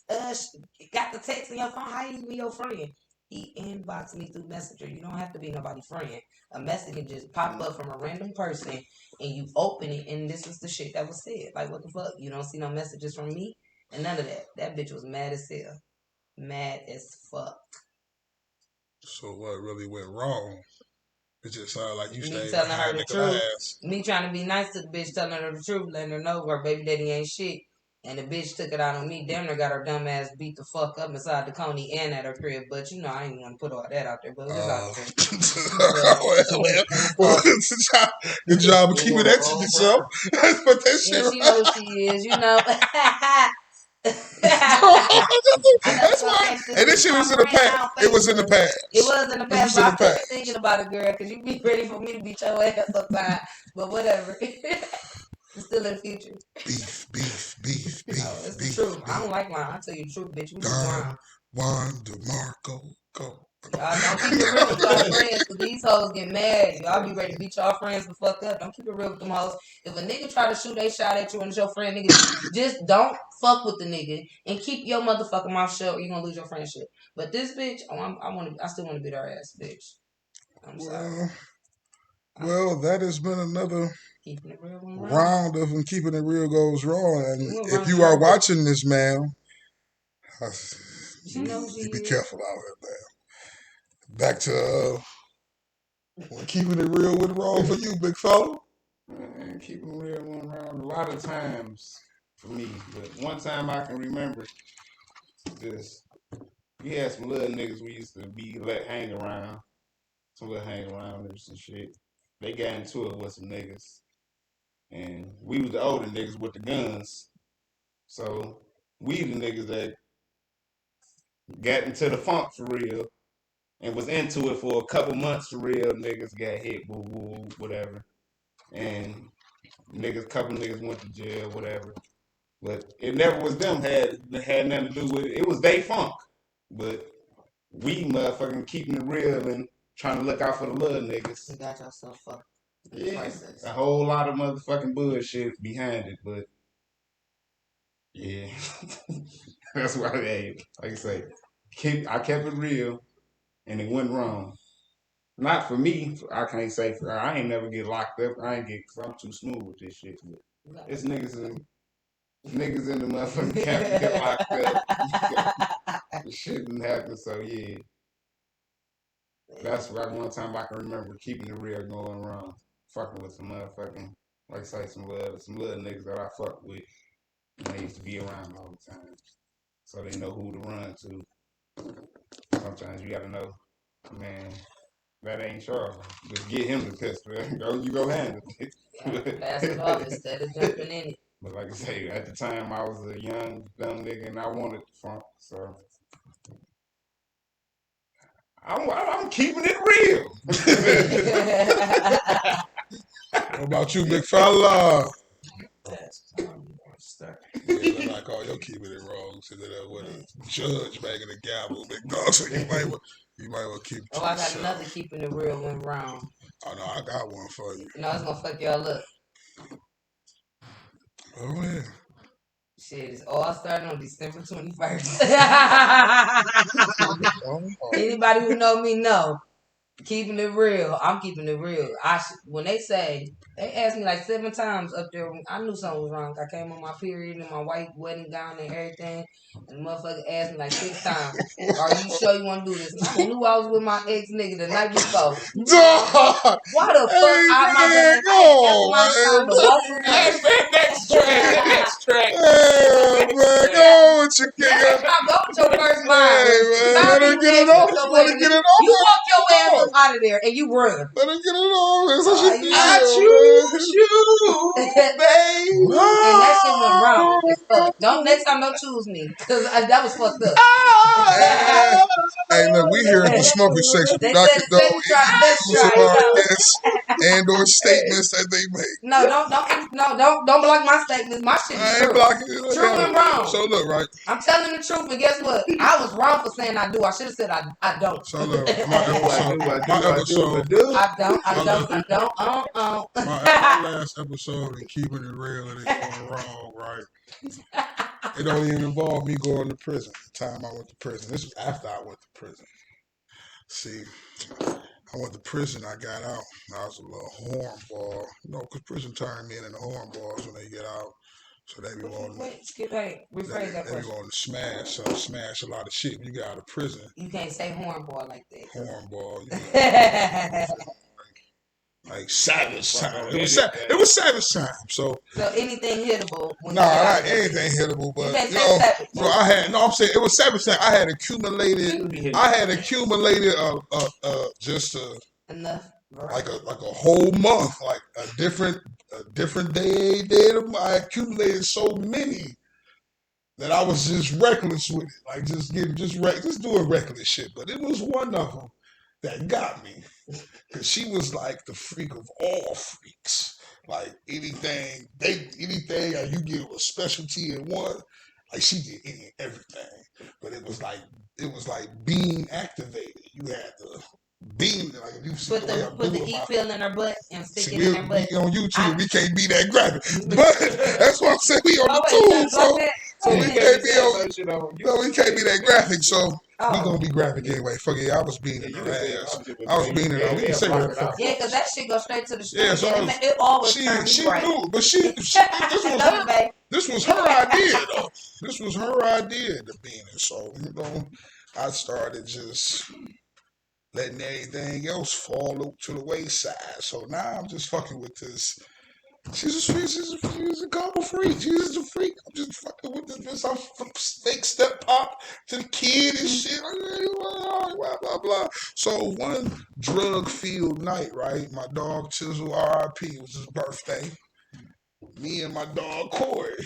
got the text in your phone? How you be your friend? He inboxed me through Messenger. You don't have to be nobody's friend. A message can just pop up from a random person, and you open it, and this is the shit that was said. Like, what the fuck? You don't see no messages from me? And none of that. That bitch was mad as hell. Mad as fuck. So what really went wrong? It just sounded like you Me stayed telling her behind the niggas' truth. ass. Me trying to be nice to the bitch, telling her the truth, letting her know her baby daddy ain't shit. And the bitch took it out on me. Damn near got her dumb ass beat the fuck up inside the Coney and at her crib. But I ain't want to put all that out there. But it's out there. Good job of keeping that to yourself. But that shit Yeah, she know who she is. That's why. And this shit was in the past. It was in the past. It was in the past. It was in But the I still be past. thinking about it, girl, because you be ready for me to beat your ass sometimes. But whatever. It's still in the future. Beef. Oh, it's beef, the truth. beef. I don't like lying. I tell you the truth, bitch. We just Don, lying. Juan, DeMarco, go. Y'all don't keep it real with y'all friends, because these hoes get mad. Y'all be ready to beat y'all friends the fuck up. Don't keep it real with them hoes. If a nigga try to shoot a shot at you and it's your friend, nigga, just don't fuck with the nigga and keep your motherfucking mouth shut or you're gonna lose your friendship. But this bitch, I still want to beat her ass, bitch. I'm sorry. Well, that has been another Keeping it real round of Keeping It Real Goes Wrong. And We'll if you are watching this, ma'am, you know you be careful out there, man. Back to Keeping It Real went wrong for you, big fella. Man, keeping it real went around a lot of times for me, but one time I can remember, just we had some little niggas we used to be let hang around, some little hang arounders and shit. They got into it with some niggas, and we was the older niggas with the guns, so we the niggas that got into the funk for real and was into it for a couple months for real. Niggas got hit, boo boo, whatever, and couple niggas went to jail, whatever. But it never was them had nothing to do with it. It was they funk, but we motherfucking keeping it real and trying to look out for the little niggas. You got yourself fucked. Yeah, a whole lot of motherfucking bullshit behind it, but yeah, that's why. Hey, like I say, I kept it real, and it went wrong. Not for me. I can't say for her. I ain't never get locked up. Cause I'm too smooth with this shit. But it's niggas in the motherfucking camp that get locked up. The shit didn't happen. So yeah, that's right. One time I can remember keeping it real going wrong, fucking with some motherfucking, like I say, some little niggas that I fuck with. And they used to be around all the time, so they know who to run to. Sometimes you gotta know, man. That ain't Charles. Just get him the pistol. You go handle it. Pass it off instead of jumping in it. But like I say, at the time I was a young, dumb nigga and I wanted the funk, so I'm keeping it real. What about you, big fella? Yeah, like, oh, you're keeping it wrong. So that with a judge banging the gavel, big dog. So you might well keep it. Oh, I got another keeping it real went wrong. Oh no, I got one for you. No, it's gonna fuck y'all up. Oh yeah. Shit, it's all starting on December 21st. Anybody who know me know. Keeping it real. I'm keeping it real. When they asked me like 7 times up there, I knew something was wrong. I came on my period in my white wedding gown and everything, and the motherfucker asked me like 6 times, "Are you sure you want to do this?" And I knew I was with my ex nigga the night before. Why the fuck I'm not gonna to walk with Next track. Hey, man, go with your kicker. Go with your first mind. Hey, man, let her get it off. Let her get it off. You walk your ass up out of there and you run. Let her get it off. That's what she did. I choose you, babe. And that shit went wrong as fuck. Next time don't choose me, cause that was fucked up. Hey, look, we here at the smoker section. They Not said condone the second any try, guests and/or statements that they make. No, don't block my statements. My shit is I true. ain't blocking it. True and wrong. So look, right? I'm telling the truth, and guess what? I was wrong for saying I do. I should have said I don't. So look, my episode. My last episode in Keeping It Real and it's going wrong, right? It don't even involve me going to prison. The time I went to prison. This was after I went to prison. See, I went to prison, I got out. I was a little hornball. You know, because prison turned me into hornballs when they get out. So they be wanting rephrase that they be wanting to smash a lot of shit when you get out of prison. You can't say hornball like that. Hornball, like savage time. It was savage time. So anything hittable. Not anything hittable, but you know, so I'm saying it was savage time. I had accumulated just enough. Like a whole month, like a different day. I accumulated so many that I was just reckless with it, like just doing reckless shit. But it was one of them that got me, because she was like the freak of all freaks. Like anything, you get a specialty in one. Like she did everything, but it was like being activated. You had to beam, like if you see Put the heat pill in her butt and stick it in her butt. We on YouTube, we can't be that graphic, but that's why I said we on the tools, so we can't be we can't be that graphic. So we gonna be graphic anyway. Fuck it, I was beating her ass. I was beating her. We can say her. Yeah, because that shit goes straight to the street. Yeah, so it always she right. knew, but this was her idea though. This was her idea to being it. So I started just letting everything else fall to the wayside. So now I'm just fucking with this. She's a couple freak. She's a freak. I'm just fucking with this. I'm fake step pop to the kid and shit. Blah, blah, blah. So one drug-filled night, right? My dog Chisel, R.I.P. was his birthday. Me and my dog Corey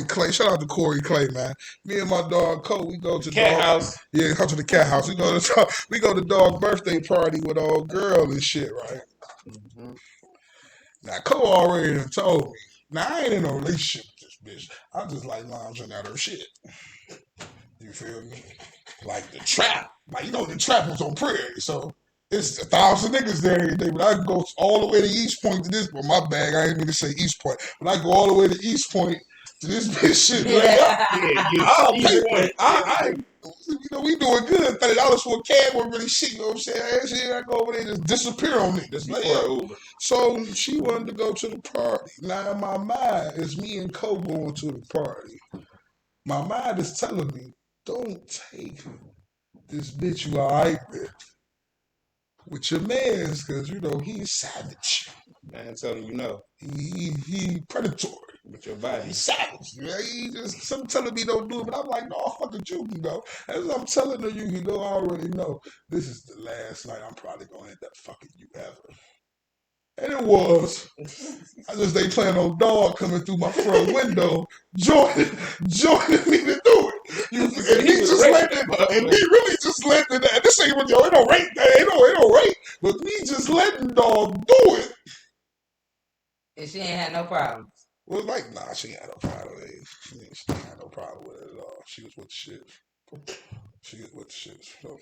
Clay. Shout out to Corey Clay, man. Me and my dog Cole, we go to cat house. Yeah, come to the cat house. We go to dog birthday party with old girl and shit, right? Mm-hmm. Now Cole already done told me. Now I ain't in a relationship with this bitch. I just like lounging at her shit. You feel me? Like the trap. Like the trap was on Prairie, so it's 1,000 niggas there every day, but I can go all the way to East Point to this. But my bag, I ain't mean to say East Point, but I go all the way to East Point to this bitch shit. I'll pay. We doing good. $30 for a cab wasn't really shit. You know what I'm saying? I go over there and just disappear on niggas. Like, so she wanted to go to the party. Now in my mind, it's me and Cole going to the party. My mind is telling me, don't take this bitch you alright with your mans, because he's savage. Man, telling he predatory with your body. He's savage. He just some telling me don't do it, but I'm like, no, fucking you can go. As I'm telling her you can go, I already know this is the last night I'm probably gonna end up fucking you ever. And it was. They playing on dog coming through my front window, joining me to do it. And he just let it, and me really just letting it. This ain't really, it don't rate, it don't rate. But me just letting dog do it. And she ain't had no problems. Well, nah, she ain't had no problem with it. She ain't had no problem with it at all. She was with the shit. So,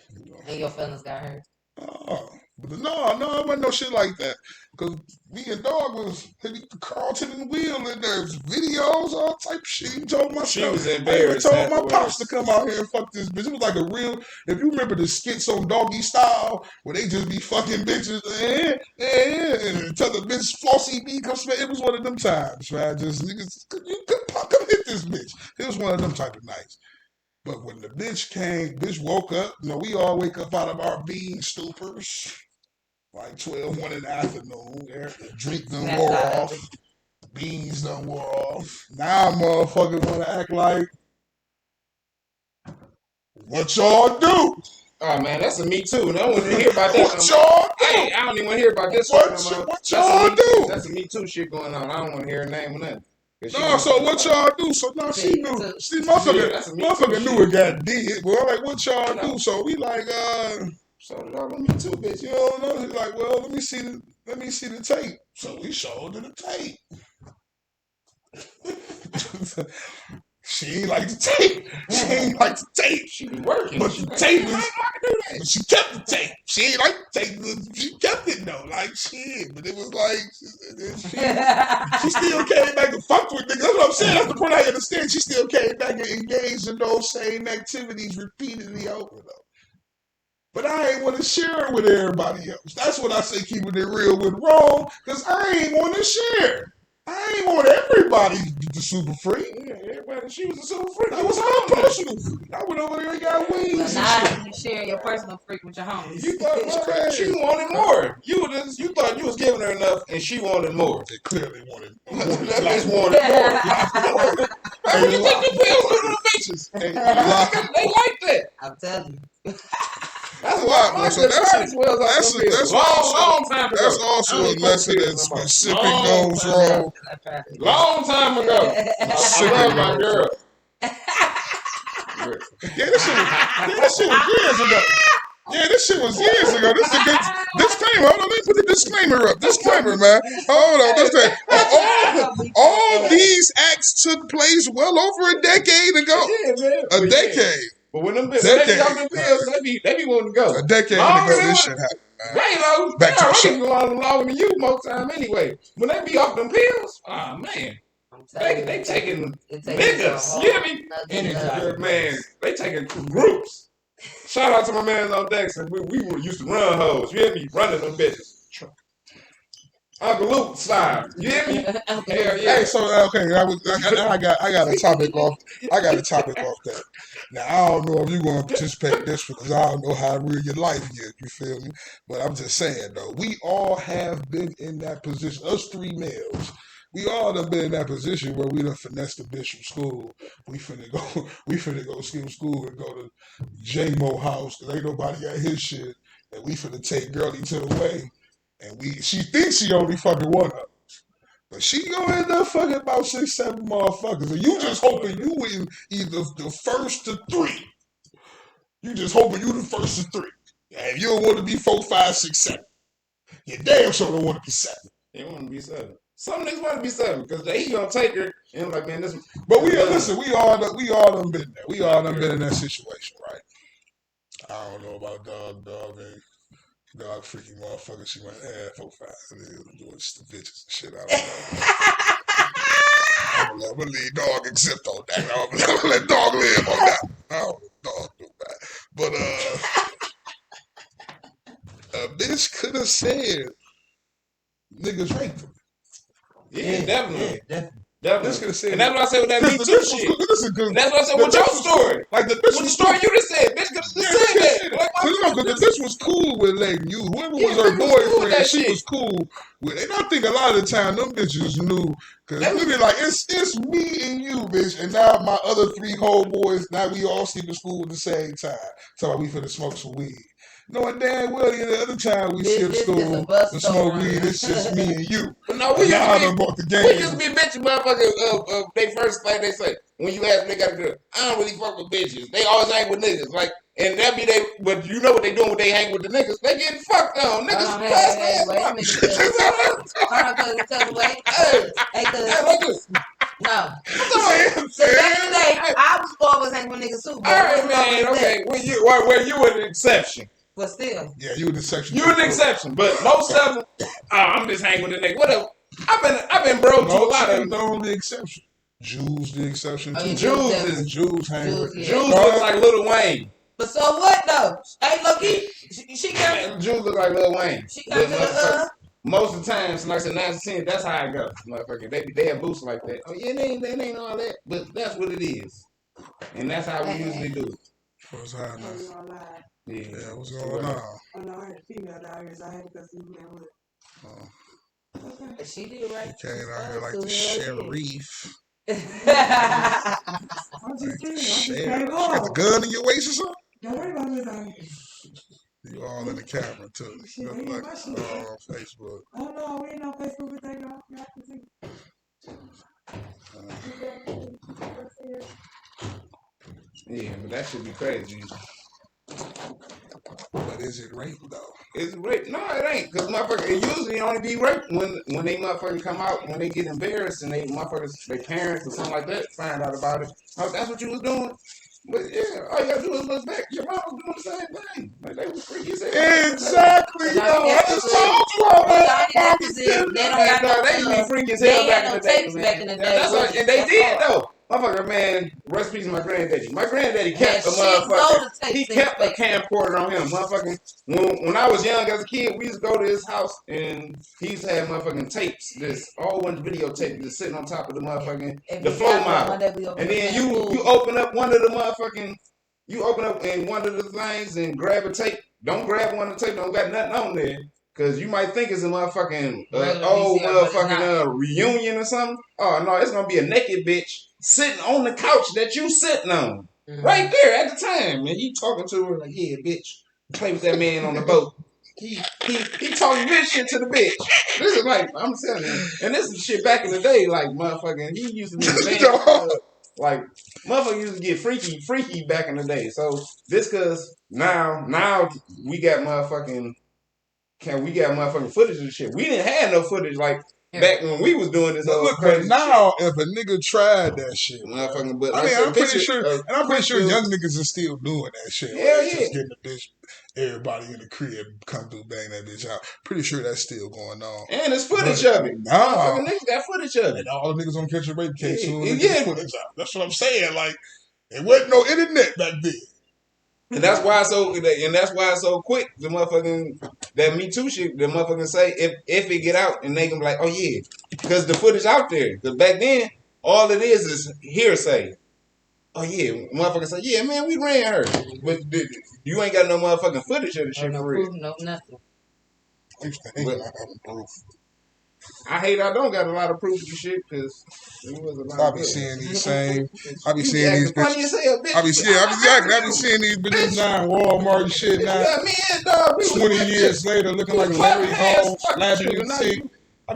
And your feelings got hurt. But no, it wasn't no shit like that. Because me and dog was hitting the Carlton and Wheel, and there's videos, all type of shit. He told my she was embarrassed. I told my pops to come out here and fuck this bitch. It was like a real. If you remember the skits on Doggy Style, where they just be fucking bitches, and until the bitch Flossie B comes, it was one of them times, man. Just niggas, you come hit this bitch. It was one of them type of nights. But when the bitch woke up, we all wake up out of our being stupors, like 12, 1 in the afternoon. The drink done wore off. Beans done wore off. Now motherfuckers want to act like, what y'all do? Oh man, that's a me too. And I don't want to hear about that. What y'all do? I don't even want to hear about this. What y'all do? That's a me too shit going on. I don't want to hear her name or nothing. No, so what y'all do? So now she knew. See, motherfucker knew it got did. But I'm like, what y'all do? So we like, so let me too, bitch. You don't know? He's like, well, let me see the tape. So we showed her the tape. She ain't like the tape. She be working. But the tape but she kept the tape. She ain't like the tape. She kept it though. Like shit. But it was like she still came back and fucked with niggas. That's what I'm saying. That's the point I understand. She still came back and engaged in those same activities repeatedly over though. But I ain't want to share it with everybody else. That's what I say keeping it real with wrong, because I ain't want to share. I ain't want everybody to be the super freak. Yeah, everybody, she was a super freak. That was her personal freak. I went over there and got wings. But now you share your personal freak with your homies. You thought she wanted more. You thought you was giving her enough, and she wanted more. They clearly wanted more. That bitch wanted more. When you take the pills with the bitches, they like that. I'm telling you. That's why. So that's also a lesson that specific goes wrong. Long time ago. I love my girl. Yeah, this shit was years ago. Yeah, this shit was years ago. This is a good disclaimer. Hold on, let me put the disclaimer up. Disclaimer, man. Hold on, disclaimer. All these acts took place well over a decade ago. Yeah, man. A decade. But when them bitches they off them pills, they be wanting to go. A decade ago, this shit happened, man. J-Lo, Back to the they show. go on longer than you most time anyway. When they be off them pills, oh man. They taking niggas. You hear me? Man, they taking groups. Shout out to my man on Dex. We were used to run hoes. You hear me? Running them bitches. Uncle Luke style. You hear me? Hell yeah. Hey, so okay, I got a topic off. I got a topic off that. Now I don't know if you're gonna participate in this because I don't know how real your life is. You feel me? But I'm just saying though, we all have been in that position. Us three males. We all done been in that position where we done finessed the bitch from school. We finna go skip school and go to J-Mo house because ain't nobody got his shit. And we finna take girlie to the way. And she thinks she only fucking one of them. But she gonna end up fucking about 6, 7 motherfuckers. And you just hoping you in either the first to 3. You just hoping you the first to 3. And if you don't want to be 4, 5, 6, 7. You damn sure don't want to be 7. You don't want to be 7. Some niggas want to be 7 because they gonna take her and I'm like, man, this. But we all done been there. We all done been in that situation, right? I don't know about dog, man. Dog freaking motherfucker. She went 4, 5 doing the bitches and shit. I don't know. I'm gonna leave dog exempt on that. I'm gonna let dog live on that. I don't know dog do that. But a bitch could have said niggas raped him. Yeah, definitely. This could have said, and that's what I said with that Me Too shit. That's what I said with your story. Like the bitch with the story you just said, bitch could have said that. Because the bitch was cool with letting you. Whoever was her boyfriend, she was cool with. And I think a lot of the time them bitches knew. Because we be like, it's me and you, bitch. And now my other 3 homeboys, now we all sleep in school at the same time. So we finna smoke some weed. Knowing damn well the other time we skip school and smoke weed, it's just me and you. But no, we used to be bitching motherfuckers they first like they say, when you ask them they got a girl, I don't really fuck with bitches. They always hang with niggas. Like, and that be they, but you know what they doing when they hang with the niggas? They getting fucked on. Niggas No. So back in the day, I was always hanging with niggas too. Alright, man, okay. Where you an exception. But still. Yeah, you an exception. You an exception, but most of them, I'm just hanging with the nigga. Whatever. I've been broke to a lot of them. No, the exception. Jews the exception too. Jews hang with. Jews look like Lil Wayne. But so what though? Hey, Loki, she got. Jews look like Lil Wayne. She got most of the times, like I said, 9 to 10, that's how it goes. Motherfucker, they have boosts like that. Oh yeah, they ain't all that, but that's what it is, and that's how we usually do it. What's happening? Yeah, what's going on? Oh no, I had a female down here, so I had to go see who that was. Okay. She did right. She came out here like the sheriff. I'm just saying, She got the gun in your waist or something? Don't worry about me down here. You all in the camera too. You look like on Facebook. Oh no, we ain't on Facebook with that y'all. Y'all can see. Yeah, but that should be crazy. But is it rape though? It's rape? No, it ain't. Cause motherfuckers, it usually only be rape when they motherfuckers come out, when they get embarrassed and they motherfuckers, their parents or something like that find out about it. Oh, that's what you was doing. But yeah, all you gotta do is look back. Your mom was doing the same thing. Like they was freaky as hell. Exactly. I just told you all that. They used to be freaky as hell back in the day. That's what, and they did though. Motherfucker, man, rest in peace to my granddaddy. My granddaddy kept a motherfucker. He kept a camcorder on him. Motherfucking, when I was young as a kid, we used to go to his house and he used to have motherfucking tapes, this all one videotape just sitting on top of the motherfucking, the flow model. And then you open up one of the motherfucking, you open up in one of the things and grab a tape. Don't grab one of the tape, don't got nothing on there. Cause you might think it's a motherfucking old motherfucking reunion or something. Oh no, it's gonna be a naked bitch sitting on the couch that you sitting on. Right there at the time. And he talking to her like, yeah, bitch. Play with that man on the boat. He talking this shit to the bitch. This is like, I'm telling you. And this is shit back in the day, like motherfucking, he used to be a man. Like motherfuckers used to get freaky back in the day. So this cause now we got motherfucking footage of shit. We didn't have no footage like back when we was doing this. Look, but now if a nigga tried that shit, motherfucking. But I mean, I'm pretty sure young niggas are still doing that shit. Hell Like, just getting the bitch, everybody in the crib come through, bang that bitch out. Pretty sure that's still going on. And there's footage of it. Motherfucking niggas got footage of it. And all the niggas on Catch a Rape Case, Yeah. footage out. That's what I'm saying. Like, it wasn't no internet back then. And that's why it's so quick. The motherfucking that Me Too shit. The motherfucking say if it get out and they can be like, oh yeah, because the footage out there. Because back then all it is hearsay. Oh yeah, motherfucker say yeah, man, we ran her, but you ain't got no motherfucking footage of the shit no for real. proof, no nothing. I used to hate not having proof. I hate I don't got a lot of proof of the shit because it was a lot. I be seeing these same. I be seeing these funny bitches. as hell, bitch. I be seeing these bitches now in Walmart and shit now. Yeah, man, dog. 20 years later, looking like Larry Holmes, slapping your seat. I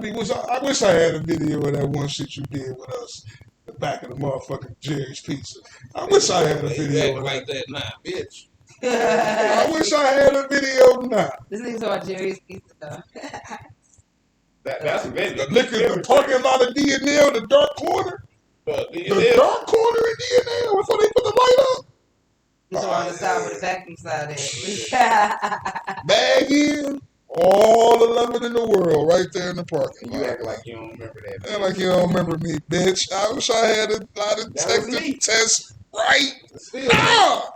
wish I had a video of that one shit you did with us, the back of the motherfucking Jerry's Pizza. I wish I had a video of like that, nah, bitch. I wish I had a video now. This nigga's about Jerry's Pizza though. That's a video. The parking lot of DNL, the dark corner. The dark corner in DNL before they put the light up. He's on the side with the vacuum side at. Bag in. All the loving in the world right there in the parking lot. You act like you don't remember that. Act like you don't remember me, bitch. I wish I had a detective test right now.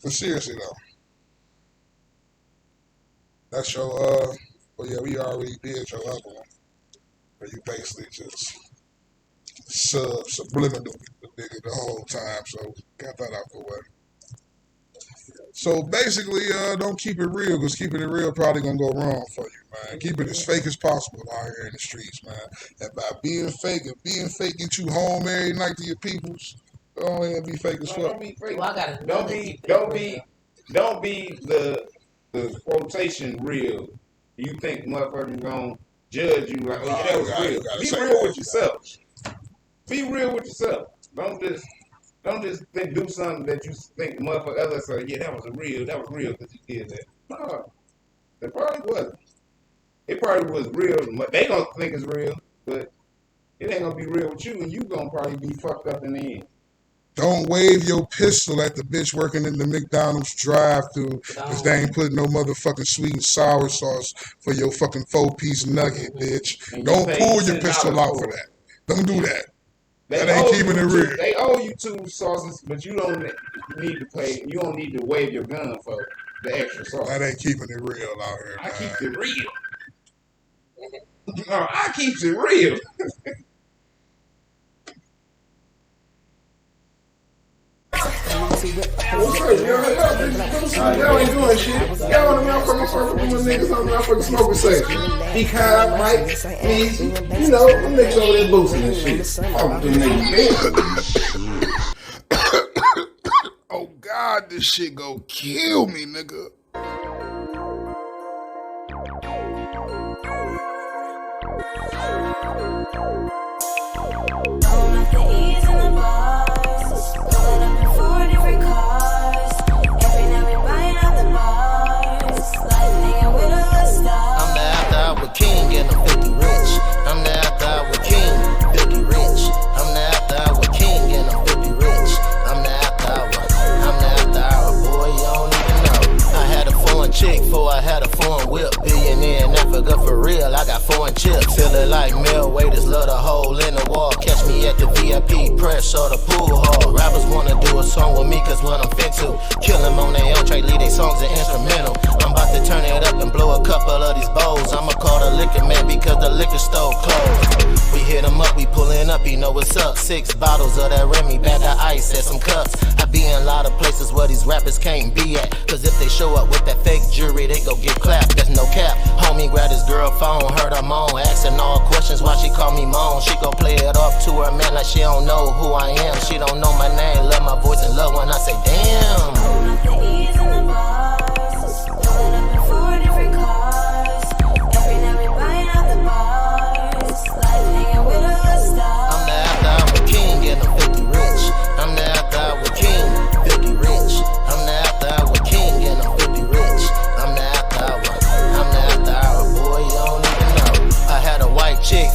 But seriously though. That's your well yeah, we already did your other one. Where you basically just subliminal the nigga the whole time, so got that out the way. So basically, don't keep it real, because keeping it real probably gonna go wrong for you, man. Keep it as fake as possible out here in the streets, man. And by being fake, get you home every night to your peoples, go ahead and be fake as fuck. Don't be fake. Well, I got Don't be the quotation real. You think motherfuckers gonna judge you like, oh yeah, that was real. Be real with yourself. Be real with yourself. Don't just do something that you think motherfucker others say, yeah, that was real because you did that. No, it probably wasn't. It probably was real. They gonna think it's real, but it ain't gonna be real with you, and you gonna probably be fucked up in the end. Don't wave your pistol at the bitch working in the McDonald's drive-thru because they ain't putting no motherfucking sweet and sour sauce for your fucking 4-piece nugget, bitch. And don't pull your pistol out for that. Don't do that. That ain't keeping it real. They owe you 2 sauces, but you don't need to pay. You don't need to wave your gun for the extra sauce. That ain't keeping it real out here, I man. keep it real. No, I keeps it real. Y'all ain't doing shit. Y'all on the motherfucking circle with my niggas on the motherfucking smoker section. Be kind, Mike, easy. You know, them niggas over there boosting and shit. Fuck them niggas. Oh God, this shit go kill me, nigga. I had a foreign whip, billionaire in Africa for real. I got foreign chips, feeling like mail waiters love the hole in the wall. Catch me at the VIP press or the pool hall. Rappers wanna do a song with me cause what I'm fit to. Kill them on their entree, leave their songs an instrumental. I'm about to turn it up and blow a couple of these bowls. I'ma call the liquor man because the liquor store closed. We hit him up, we pulling up, you know what's up. 6 bottles of that Remy, bag of ice and some cups. I be in a lot of places where these rappers can't be at, cause if they show up with that fake jewelry, they go get clapped. That's no cap. Homie grabbed his girl phone, heard her moan, asking all questions why she call me moan. She gon' play it off to her man like she don't know who I am. She don't know my name, love my voice and love when I say damn. Pulling up the E's in the bars, pulling up in 4 different cars. Every night we buying out the bars, like hanging with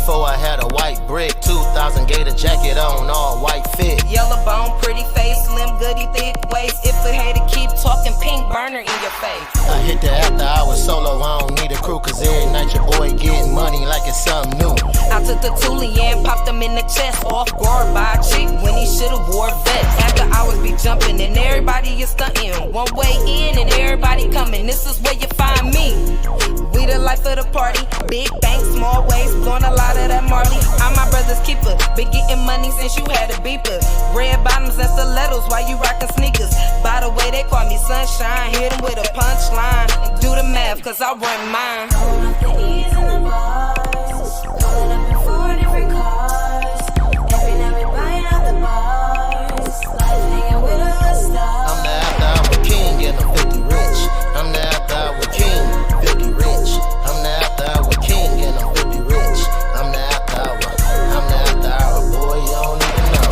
before I had a white brick. 2000 Gator jacket on, all white fit. Yellow bone, pretty face, slim goody, thick waist. If a hater keep talking, pink burner in your face. I hit the after hours solo, I don't need a crew. Cause every night your boy getting money like it's something new. I took the toolie and popped him in the chest. Off guard by a chick when he should've wore vest. After hours be jumping and everybody is stunting. One way in and everybody coming. This is where you find me. We the life of the party. Big bank, small waist, blowing a lot of that Marley. I'm my brother's keeper. Been getting money since you had a beeper. Red bottoms and stilettos while you rockin' sneakers. By the way, they call me sunshine. Hit him with a punchline. And do the math, cause I run mine. Pulling up the E's and the bars. Pulling up in 4 different cars. Every night we buying out the bars. Life hanging with a star. I'm the after hour king and I'm 50 rich. I'm the after hour king, 50 rich. I'm the after hour king and I'm 50 rich. I'm the after hour, boy, you don't even know.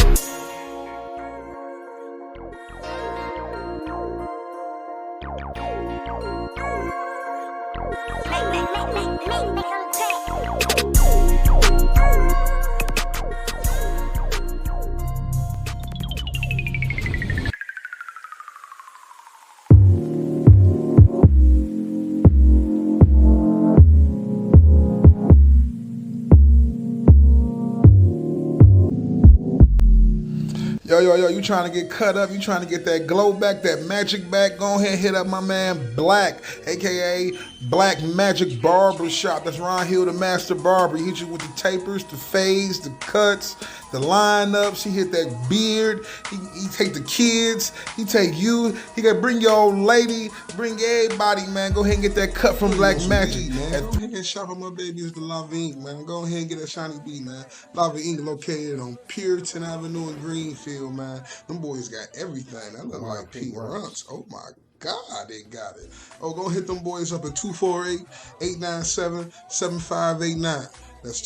Yo, you trying to get cut up, you trying to get that glow back, that magic back, go ahead and hit up my man Black, aka Black Magic Barber Shop. That's Ron Hill, the master barber. He hit you with the tapers, the fades, the cuts, the lineups. He hit that beard. He take the kids. He take you. He got bring your old lady, bring everybody, man. Go ahead and get that cut from Black Magic. Man. Go ahead and shop at my babies, the Lava Ink, man. Go ahead and get that shiny B, man. Lava Ink located on Puritan Avenue in Greenfield, man. Them boys got everything. That look like Pete Runts. Oh my God, they got it. Oh, go hit them boys up at 248-897-7589. That's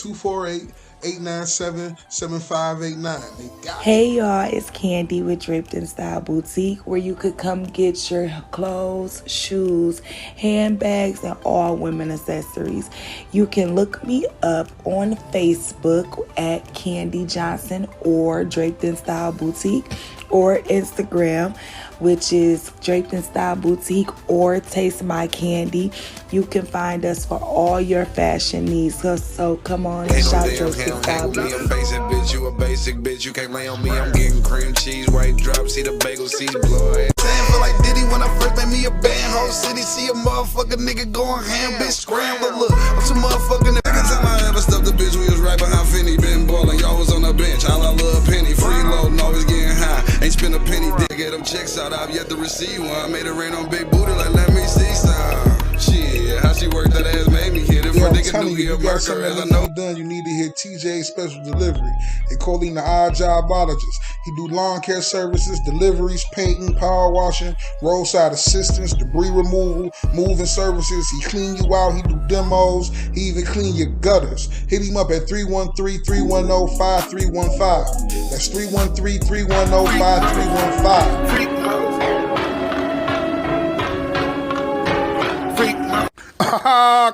248-897-7589. They got Hey y'all, it's Candy with Draped in Style Boutique, where you could come get your clothes, shoes, handbags, and all women accessories. You can look me up on Facebook at Candy Johnson or Draped in Style Boutique, or Instagram, which is Draped in Style Boutique or Taste My Candy. You can find us for all your fashion needs. So come on and shop Draped in Style Boutique. I'm basic bitch, you a basic bitch. You can't lay on me. I'm getting cream cheese, white drop, see the bagel, see the blood. Feel like Diddy when I first made me a band. Whole city see a motherfucking nigga going ham, bitch scramble. Look, I'm some motherfucking nigga. Time I ever stuffed the bitch, we was right behind Finney. Been ballin', y'all was on the bench. All I love penny, free loading, always getting high. Ain't spend a penny, dick, get them checks out. I've yet to receive one. I made it rain on big booty, like let me see some. Shit, how she worked that ass made me hit it. I'm telling you, you got something that needs to be done, you need to hit TJ Special Delivery. They call him the odd jobologist. He do lawn care services, deliveries, painting, power washing, roadside assistance, debris removal, moving services. He clean you out, he do demos, he even clean your gutters. Hit him up at 313-310-5315. That's 313-310-5315.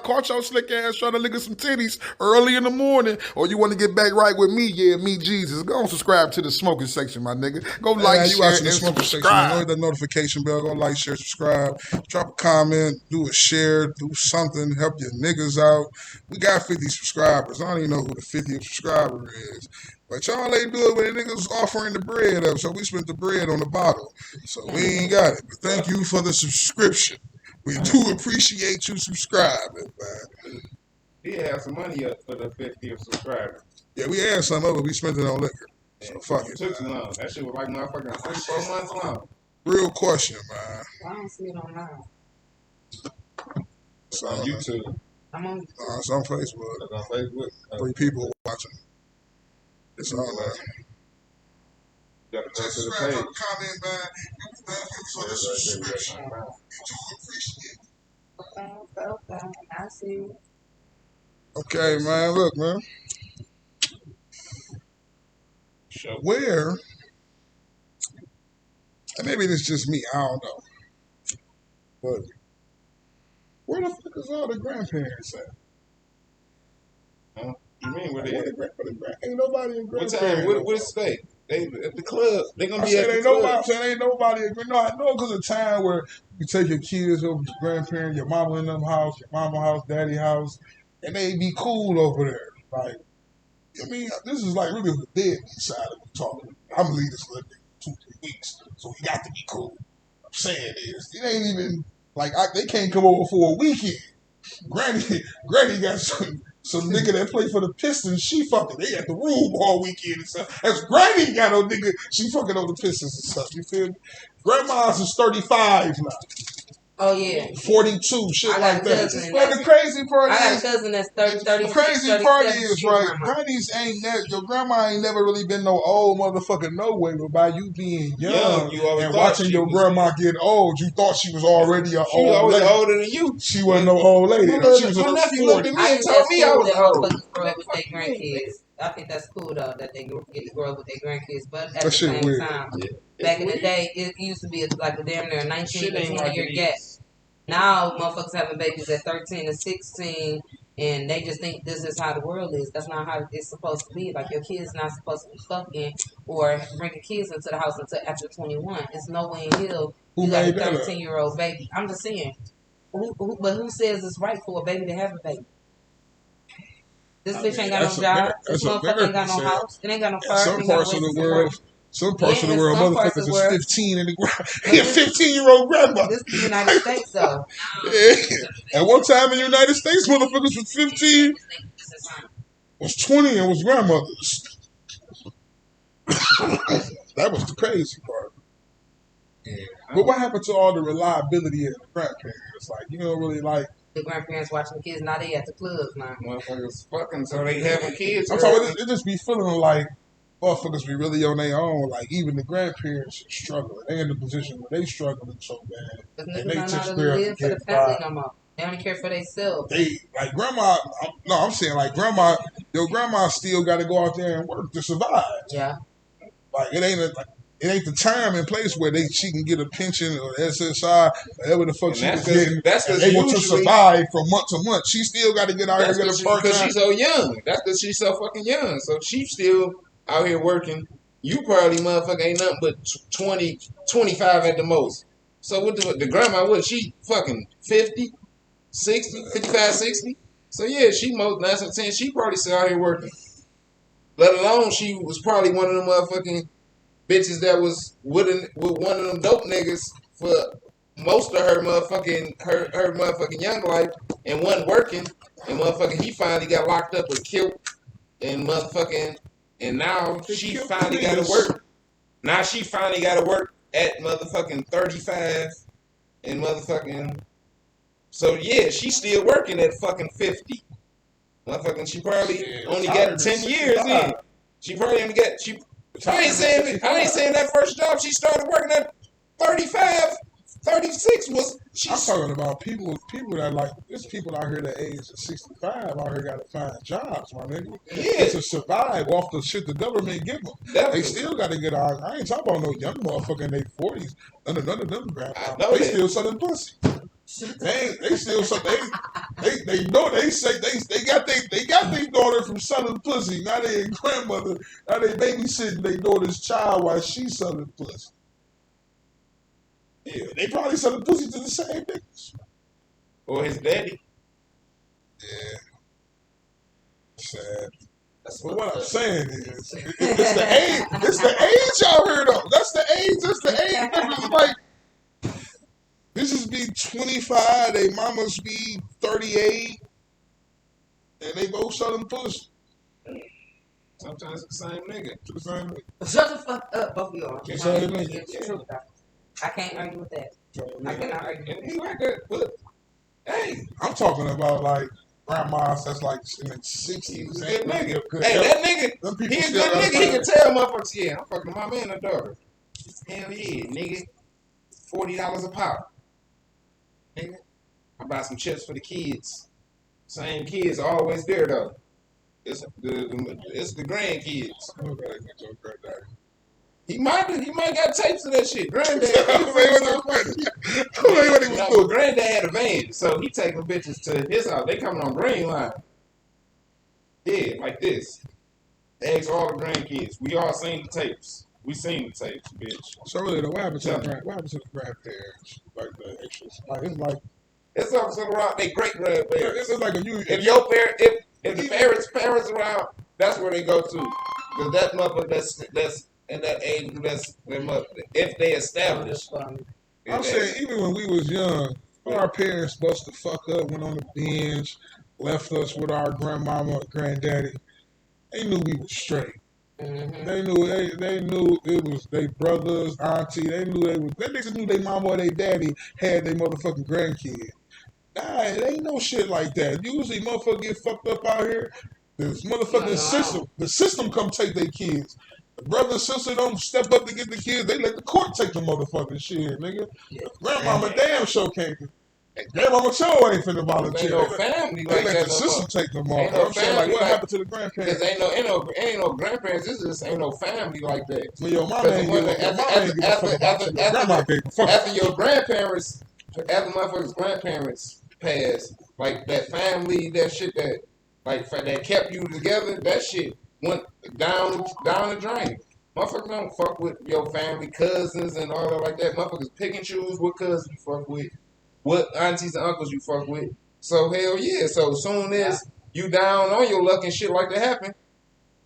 Caught your slick ass trying to look at some titties early in the morning, or you want to get back right with me? Yeah, me Jesus. Go and subscribe to the smoking section, my nigga. Go like, share, and subscribe. Know that notification bell. Go like, share, subscribe. Drop a comment, do a share, do something, help your niggas out. We got 50 subscribers. I don't even know who the 50th subscriber is. But y'all ain't do it when the niggas offering the bread up, so we spent the bread on the bottle. So we ain't got it. But thank you for the subscription. We do appreciate you subscribing, man. He had some money up for the 50th subscriber. Yeah, we had some of it. We spent it on liquor. So fuck it. Took too long. That shit was like motherfucking 3-4 months long. Real question, man. I don't see it online. It's on YouTube. I'm on. It's on Facebook. It's on Facebook. 3 people watching. It's on there. You gotta go to the page. Comment, man. Thank you for the subscription. We do appreciate it. Okay. I see you. Okay, man. Look, man. Sure. Where, and maybe it's just me, I don't know. But where the fuck is all the grandparents at? Huh? You mean where they at. Ain't nobody in What grandparents. time? What is they? They at the club. They gonna I be at said the ain't club. nobody. I said ain't nobody. No, I know because of time where you take your kids over to grandparents, your mama in them house, your mama house, daddy house, and they be cool over there. Like, I mean, this is like really the deadbeat side of me talking. I'm gonna leave this little nigga 2-3 weeks, so he got to be cool. I'm saying is, it ain't even like they can't come over for a weekend. Granny got some nigga that play for the Pistons. She fucking they at the room all weekend and stuff. As Granny got no nigga, she fucking on the Pistons and stuff. You feel me? Grandma's is 35 now. Oh yeah. 42, shit I got like a that. cousin But the crazy part I got a is, cousin that's 30, 36, the crazy part 37, is, she right, grandma. grannies ain't your grandma ain't never really been no old motherfucker no way, but by you being young you always and thought watching she your was- grandma get old, you thought she was already an She old always lady. older than you. She wasn't no old lady. She was in My her nephew looked 40s. at me I and think told that's me cool I was that old. motherfuckers grow up with their grandkids. I think that's cool though that they get to grow up with their grandkids. But at That the shit same weird. time, Yeah. back in the day, it used to be like a damn near 19 Shit to ain't 20 like year it gap. is. Now motherfuckers having babies at 13 and 16, and they just think this is how the world is. That's not how it's supposed to be. Like your kids not supposed to be fucking or bringing kids into the house until after 21. It's no way in hell Who you got a made that up? 13-year-old baby. I'm just saying. But who says it's right for a baby to have a baby? This bitch ain't got no job. This motherfucker ain't got no house. It ain't got no car. Some Ain't got parts no of way the to world, work. some parts of the in world, some parts motherfuckers of the is world. 15 and But a this- 15-year-old grandma. This is the United States, though. Yeah. At one time in the United States, motherfuckers was 15, was 20, and was grandmothers. That was the crazy part. But what happened to all the reliability of the grandparents? Like, you don't really like. The grandparents watching the kids. Now they at the clubs, man. Motherfuckers fucking so they having kids. I'm talking. It just be feeling like motherfuckers be really on their own. Like even the grandparents are struggling. They in the position where they struggling so bad. Because And niggas they don't know just how to barely live for the get family by. no more. They only care for themselves. They like grandma. No, I'm saying like grandma. Your grandma still got to go out there and work to survive. Yeah. Like it ain't the time and place where she can get a pension or SSI, whatever the fuck And she that's was getting, that's and 'cause able to usually- survive from month to month. She still got to get out here and That's get a part because time. she's so young. That's because she's so fucking young. So she's still out here working. You probably motherfucker ain't nothing but 20, 25 at the most. So what the grandma, what she fucking 50, 60, 55, 60? So yeah, she most 9 out of 10, she probably still out here working. Let alone she was probably one of them motherfucking bitches that was with one of them dope niggas for most of her motherfucking her motherfucking young life and wasn't working and motherfucking he finally got locked up or killed and motherfucking and now she finally got to work. Now she finally got to work at motherfucking 35 and motherfucking so yeah, she's still working at fucking 50. Motherfucking she probably only got 10 years in. She probably only got I ain't saying that first job she started working at 35, 36 was I'm talking about people that like there's people out here that age of 65 out here got to find jobs, my nigga. Yeah. To survive off the shit the government give them. Definitely. They still got to get out. I ain't talking about no young motherfucker in their 40s. None of them grandpa. know They that. still selling pussy. They still they know they say they got their daughter from selling pussy. Now they grandmother. Now they babysitting their daughter's child while she's selling pussy. Yeah, they probably selling pussy to the same niggas. or his daddy. Yeah. Sad. But what I'm saying is, it's the age. It's the age out here though. That's the age. That's the age difference. Like this is be 25. They mamas be 38, and they both selling pussy. Sometimes it's the same nigga. The same nigga. Shut the fuck up, both of y'all. It's the same nigga. It's true, though. I can't argue with that. I cannot argue. And he like that, but hey, I'm talking about like grandmas that's like in their 60s. he's a good nigga. Good Hey, health. that nigga, Them people he a still good gotta nigga. He find- can tell motherfuckers, yeah, I'm fucking my man and daughter. Hell yeah, nigga. $40 a pop. Nigga, I buy some chips for the kids. Same kids always there though. It's the grandkids. He might got tapes of that shit. Granddad. No, Granddad had a van, so he taking bitches to his house. They coming on Green Line. Yeah, like this. They asked all the grandkids. We all seen the tapes. We seen the tapes, bitch. So really, what happened to the grandparents? Like the extras, like it's like it's something around they great grandparents. It's like if your parent, if the parents around, that's where they go to. Cause that mother that's in that age, that's their mother. If they establish. I'm saying even when we was young, our parents bust the fuck up, went on the bench, left us with our grandmama, granddaddy. They knew we was straight. Mm-hmm. They knew it was their brothers, auntie. They niggas knew their mama or their daddy had their motherfucking grandkid. Nah, it ain't no shit like that. Usually motherfuckers get fucked up out here. This motherfucking the system come take their kids. The brother and sister don't step up to get the kids. They let the court take the motherfucking shit, nigga. Yeah. Grandmama damn sure can't. Grandmama sure ain't finna volunteer. Ain't no family they like let that. The system take them off. No I'm saying, like, what happened to the grandparents? Because ain't no grandparents. This just ain't no family like that. Well, your mama ain't give a fuck about you. Grandma gave a fuck. After your grandparents, after motherfuckers' grandparents passed, like that family, that shit that, like, that kept you together, that shit went down the drain. Motherfuckers don't fuck with your family, cousins, and all that like that. Motherfuckers pick and choose what cousins you fuck with, what aunties and uncles you fuck with. So hell yeah. So as soon as you down on your luck and shit like that happen,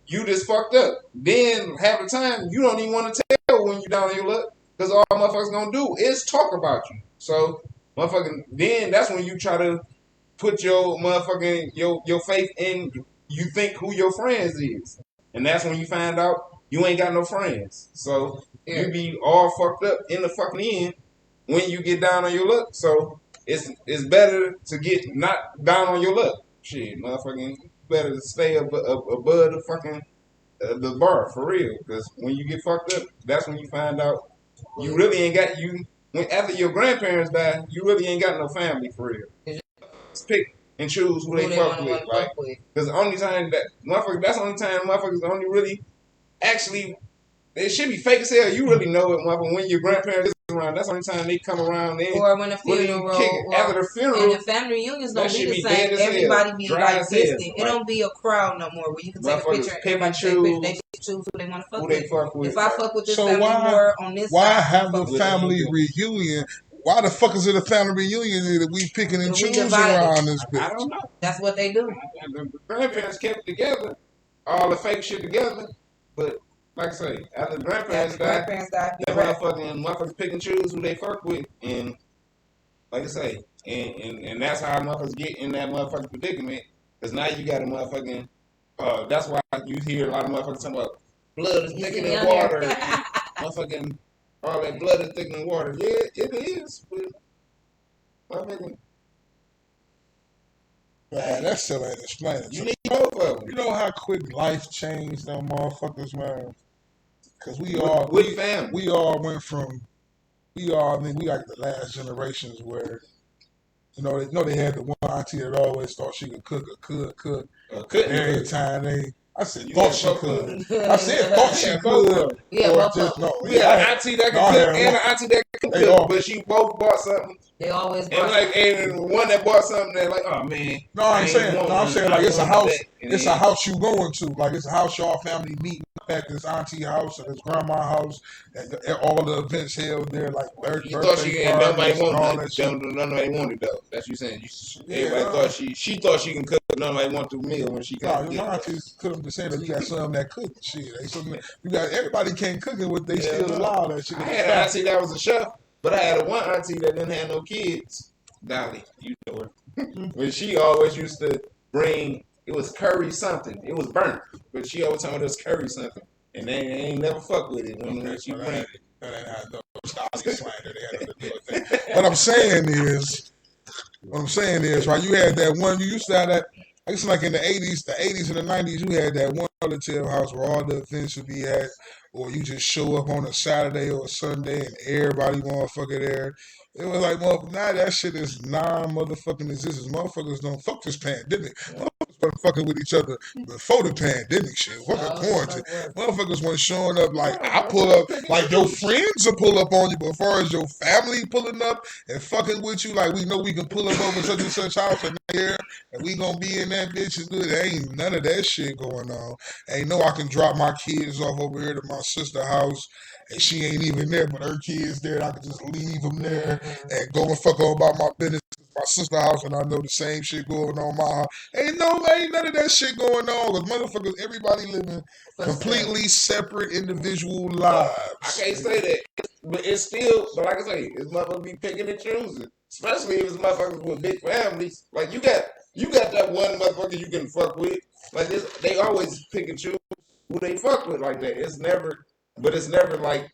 you just fucked up. Then half the time you don't even want to tell when you down on your luck, because all motherfuckers gonna do is talk about you. So motherfucking then that's when you try to put your motherfucking your faith in you think who your friends is. And that's when you find out you ain't got no friends. So you be all fucked up in the fucking end when you get down on your luck. So it's better to get not down on your luck. Shit, motherfucking better to stay above the fucking the bar for real. Because when you get fucked up, that's when you find out you really ain't got after your grandparents die, you really ain't got no family for real. Just pick and choose who they fuck with. Like, because the only time that's the only time motherfuckers only really actually, it should be fake as hell. You really know it, motherfucker, when your grandparents is around. That's the only time they come around. Or when the funeral, after the funeral, and the family reunions don't be the same. Everybody be like distant. It don't be a crowd no more where you can take a picture and everybody take a picture. They choose who they want to fuck with. If I fuck with this family more on this side, why have a family reunion? Why the fuck is it a family reunion that we picking and choosing around this bitch? I don't know. That's what they do. The grandparents kept together, all the fake shit together, but like I say, after the grandparents died, that motherfuckers pick and choose who they fuck with, and like I say, and that's how motherfuckers get in that motherfucking predicament, because now you got a motherfucking, that's why you hear a lot of motherfuckers talking about blood is thicker than water, motherfucking, all that blood is thicker than water. Yeah, it is, but motherfucking. Man, that still ain't explaining. You need both of them. You know how quick life changed them motherfuckers, man? Because we all went from, we like the last generations where, you know they had the one auntie that always thought she could cook. Every time I said thought she could. I said thought she could. Yeah, or just no. We had an auntie that could cook and an auntie that could cook, but she both bought something. They always bought and one that bought something that like, oh man. No, I'm saying like it's a house. It's a house you going to. Like it's a house y'all family meeting at this auntie house or this grandma house, and all the events held there, like birthday parties and all that shit. Nobody wanted though. That's what you saying. Everybody thought she thought she can cook, but nobody wanted to meal when she can't. No, your aunties couldn't be saying that you got some that cook shit. You got everybody can't cook it, but they still allow that shit. I had an auntie that was a chef, but I had one auntie that didn't have no kids. Dolly, you know her. But she always used to bring. It was curry something. It was burnt, but she always told me it was curry something, and they ain't never fuck with it when she bring it. What I'm saying is, right? You had that one. You used to have that. It's like in the 80s and the 90s. You had that one relative house where all the events would be at, or you just show up on a Saturday or a Sunday and everybody motherfucker there. It was like, well, now that shit is non-motherfucking existence. Motherfuckers don't fuck this pandemic. Motherfuckers wasn't fucking with each other before the pandemic shit. Fucking quarantine. Motherfuckers weren't showing up like I pull up, like your friends will pull up on you, but as far as your family pulling up and fucking with you, like we know we can pull up over such and such house and here, and we gonna be in that bitch and good. There ain't none of that shit going on. Ain't no I can drop my kids off over here to my sister's house and she ain't even there, but her kids there, and I can just leave them there and go and fuck on about my business. My sister's house, and I know the same shit going on my house. Ain't none of that shit going on. Cause motherfuckers, everybody living completely separate individual lives. I can't say that, but it's still. But like I say, it's motherfuckers be picking and choosing, especially if it's motherfuckers with big families. Like you got that one motherfucker you can fuck with. Like this, they always pick and choose who they fuck with like that. It's never like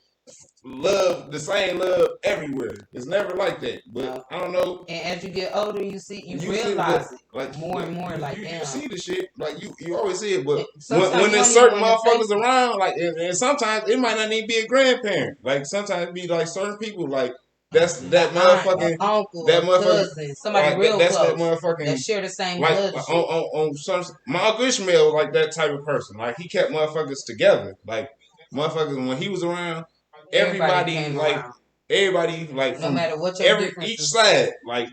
love, the same love everywhere. It's never like that. But I don't know. And as you get older, you realize it like more and more. Like you see the shit. Like you always see it. But sometimes when there's certain motherfuckers around, like and sometimes it might not even be a grandparent. Like sometimes it be like certain people. Like that's that motherfucking uncle, that motherfucking cousin, somebody like, real that's close that motherfucking that share the same like blood. on some. My Uncle Ishmael was like that type of person. Like he kept motherfuckers together. Like motherfuckers when he was around. Everybody like no from matter what your each side. Like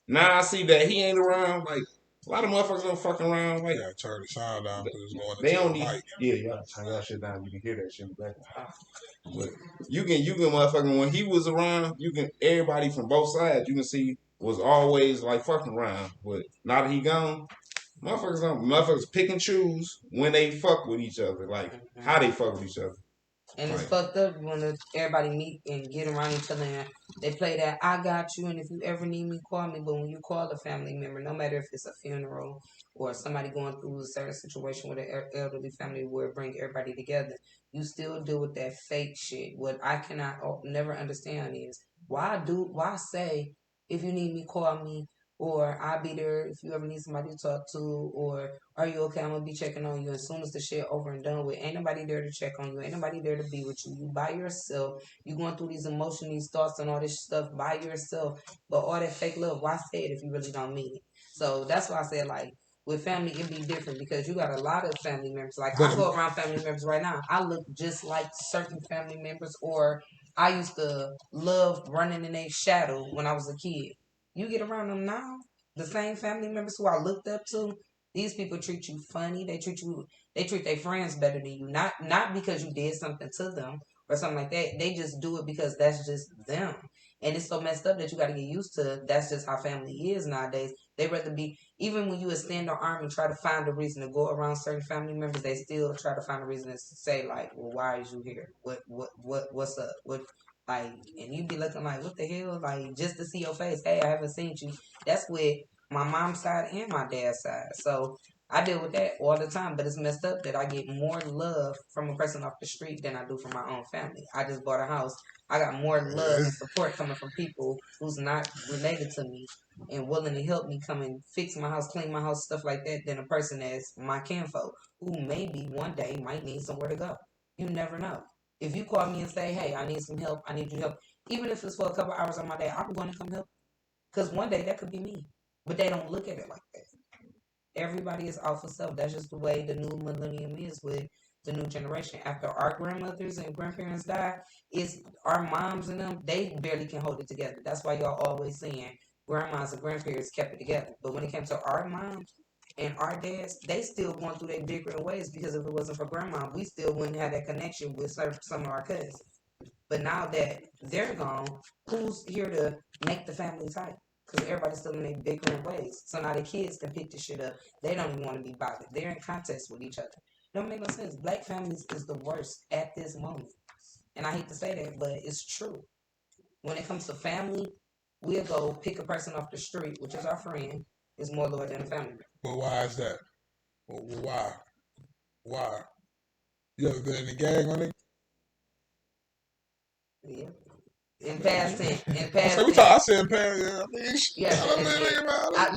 now I see that he ain't around. Like a lot of motherfuckers don't fuck around. Like yeah, turn the sound down because it's going. They don't need. Yeah, y'all turn y'all shit down. You can hear that shit in the background. But you can motherfucking when he was around. You can everybody from both sides. You can see was always like fucking around. But now that he gone. Motherfuckers pick and choose when they fuck with each other. Like how they fuck with each other. And it's fucked up when everybody meet and get around each other and they play that I got you and if you ever need me, call me. But when you call a family member, no matter if it's a funeral or somebody going through a certain situation with an elderly family where it bring everybody together, you still deal with that fake shit. What I cannot never understand is why say if you need me, call me. Or I'll be there if you ever need somebody to talk to. Or are you okay? I'm going to be checking on you. As soon as the shit over and done with, ain't nobody there to check on you. Ain't nobody there to be with you. You by yourself. You going through these emotions, these thoughts and all this stuff by yourself. But all that fake love, why say it if you really don't mean it? So that's why I said like, with family, it be different because you got a lot of family members. Like I go around family members right now. I look just like certain family members or I used to love running in their shadow when I was a kid. You get around them now, the same family members who I looked up to, these people treat you funny. They treat their friends better than you. Not because you did something to them or something like that. They just do it because that's just them. And it's so messed up that you got to get used to. That's just how family is nowadays. They rather be, even when you extend their arm and try to find a reason to go around certain family members, they still try to find a reason to say like, well, why is you here? What's up? Like, and you be looking like, what the hell? Like, just to see your face. Hey, I haven't seen you. That's with my mom's side and my dad's side. So I deal with that all the time. But it's messed up that I get more love from a person off the street than I do from my own family. I just bought a house. I got more love and support coming from people who's not related to me and willing to help me come and fix my house, clean my house, stuff like that, than a person that's my kinfolk who maybe one day might need somewhere to go. You never know. If you call me and say, hey, I need some help, I need your help, even if it's for a couple hours on my day, I'm going to come help. Because one day that could be me. But they don't look at it like that. Everybody is off of self. That's just the way the new millennium is with the new generation. After our grandmothers and grandparents died, it's our moms and them, they barely can hold it together. That's why y'all always saying grandmas and grandparents kept it together. But when it came to our moms, and our dads, they still going through their different ways because if it wasn't for grandma, we still wouldn't have that connection with some of our cousins. But now that they're gone, who's here to make the family tight? Because everybody's still in their different ways. So now the kids can pick this shit up. They don't even want to be bothered. They're in contest with each other. Don't make no sense. Black families is the worst at this moment. And I hate to say that, but it's true. When it comes to family, we'll go pick a person off the street, which is our friend, is more loyal than a family member. But why is that? Why? You ever been in a gang on it? Yeah. In past tense. I said in past. Yeah.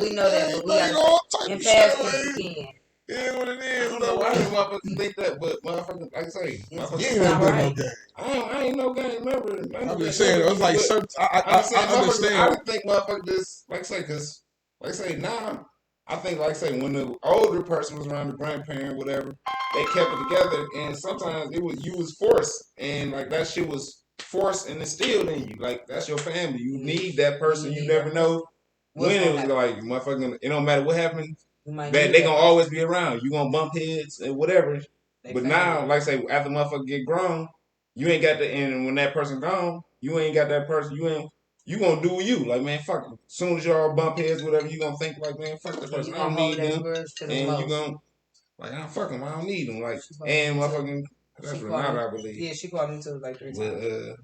We know that, but we got in past tense again. Yeah, what it is. I don't know why lot of motherfuckers think that, but motherfuckers, like I say, You motherfuckers, ain't never been no right. gang. I ain't no gang member. I'm just saying, it was like certain. I understand. I would think motherfuckers just like I say, cause like I say now, I think like I say when the older person was around, the grandparent, whatever, they kept it together, and sometimes you was forced, and like that shit was forced and instilled in you. Like that's your family. You need that person. You never know when it was like motherfucking. It don't matter what happened. That they gonna always be around. You gonna bump heads and whatever. But now, like I say, after motherfucker get grown, you ain't got the and when that person gone, you ain't got that person. You gonna do you. Like man, fuck them. As soon as y'all bump heads, whatever, you gonna think like man, fuck that person. I don't need them. And you gonna like I don't fuck them. I don't need them. Like and motherfucking. That's Renata, I believe. Yeah, she called me too like 3 times.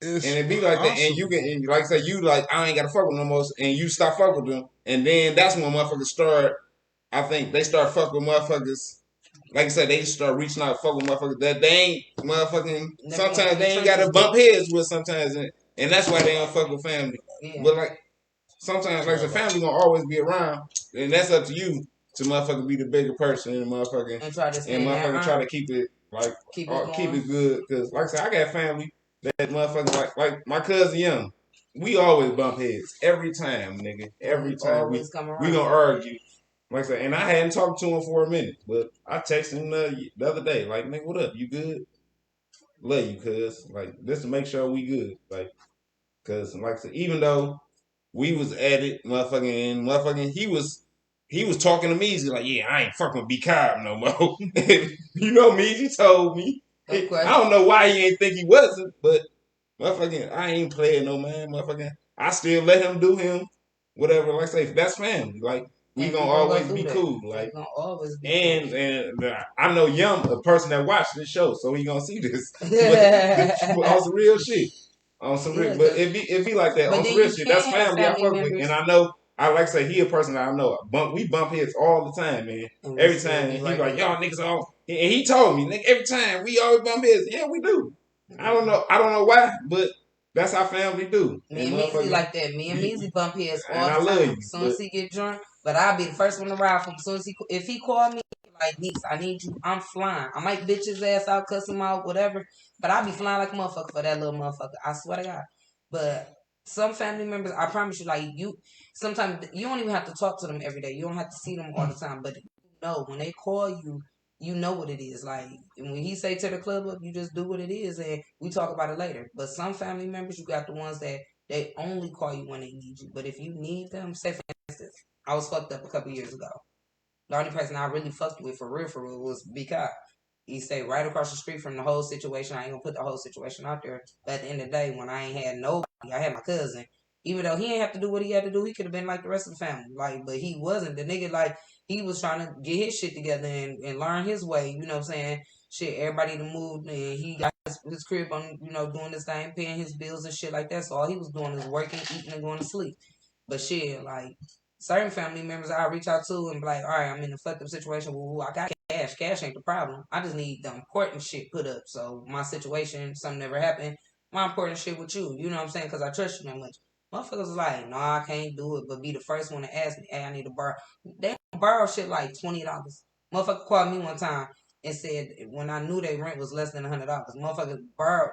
And it be like that, and you can, and like I say, you like I ain't gotta fuck with no more, and you stop fuck with them, and then that's when motherfuckers start. I think they start fuck with motherfuckers. Like I said, they start reaching out, fuck with motherfuckers that they ain't motherfucking. Sometimes they ain't gotta bump heads with sometimes, and that's why they don't fuck with family. Yeah. But like sometimes, like the family gonna always be around, and that's up to you to motherfucker be the bigger person and motherfucking and try to keep it like keep it good. Cause like I said, I got family. That motherfucker like my cousin Young, we always bump heads every time, nigga. Every time we gonna argue. Like I said, and I hadn't talked to him for a minute, but I texted him the other day, like, nigga, what up? You good? Love you, cuz. Like, just to make sure we good. Like, cause like I said, even though we was at it, motherfucking, he was talking to me. He's like, yeah, I ain't fucking with B Cobb no more. You know me, he told me. I don't know why he ain't think he wasn't, but motherfucking, I ain't playing no man, motherfucking. I still let him do him, whatever. Like I say, that's family. Like we gonna always be cool. Like and I know Yum, a person that watched this show, so he gonna see this on some real shit. On some real, but it be like that on some real shit. That's family I fuck with, and I know. I like to say he a person that I know. We bump heads all the time, man. Every time he like y'all niggas all. And he told me, nigga, every time we always bump heads. Yeah, we do. I don't know why, but that's how family do. Me and Meezy like that. Me and Meezy bump heads all the time. As soon as he get drunk, but I'll be the first one to ride for him. As soon as if he call me like, Niece, I need you. I'm flying. I might bitch his ass out, cuss him out, whatever. But I'll be flying like a motherfucker for that little motherfucker. I swear to God. But some family members, I promise you, like sometimes you don't even have to talk to them every day. You don't have to see them all the time. But you know, when they call you, you know what it is. Like, when he say to the club up, you just do what it is, and we talk about it later. But some family members, you got the ones that they only call you when they need you. But if you need them, say for instance, I was fucked up a couple years ago. The only person I really fucked with for real was B. Cobb. He stayed right across the street from the whole situation. I ain't gonna put the whole situation out there. But at the end of the day, when I ain't had nobody, I had my cousin. Even though he ain't have to do what he had to do, he could have been like the rest of the family. Like, but he wasn't. The nigga, like, he was trying to get his shit together and learn his way. You know what I'm saying? Shit, everybody to move, and he got his crib on, you know, doing this thing, paying his bills and shit like that. So all he was doing is working, eating, and going to sleep. But shit, like, certain family members I reach out to and be like, all right, I'm in a fucked up situation. Well, I got cash. Cash ain't the problem. I just need the important shit put up. So my situation, something never happened. My important shit with you. You know what I'm saying? Because I trust you that much. Motherfuckers was like, no, I can't do it, but be the first one to ask me, hey, I need to borrow. They borrow shit like $20. Motherfucker called me one time and said when I knew their rent was less than $100. Motherfuckers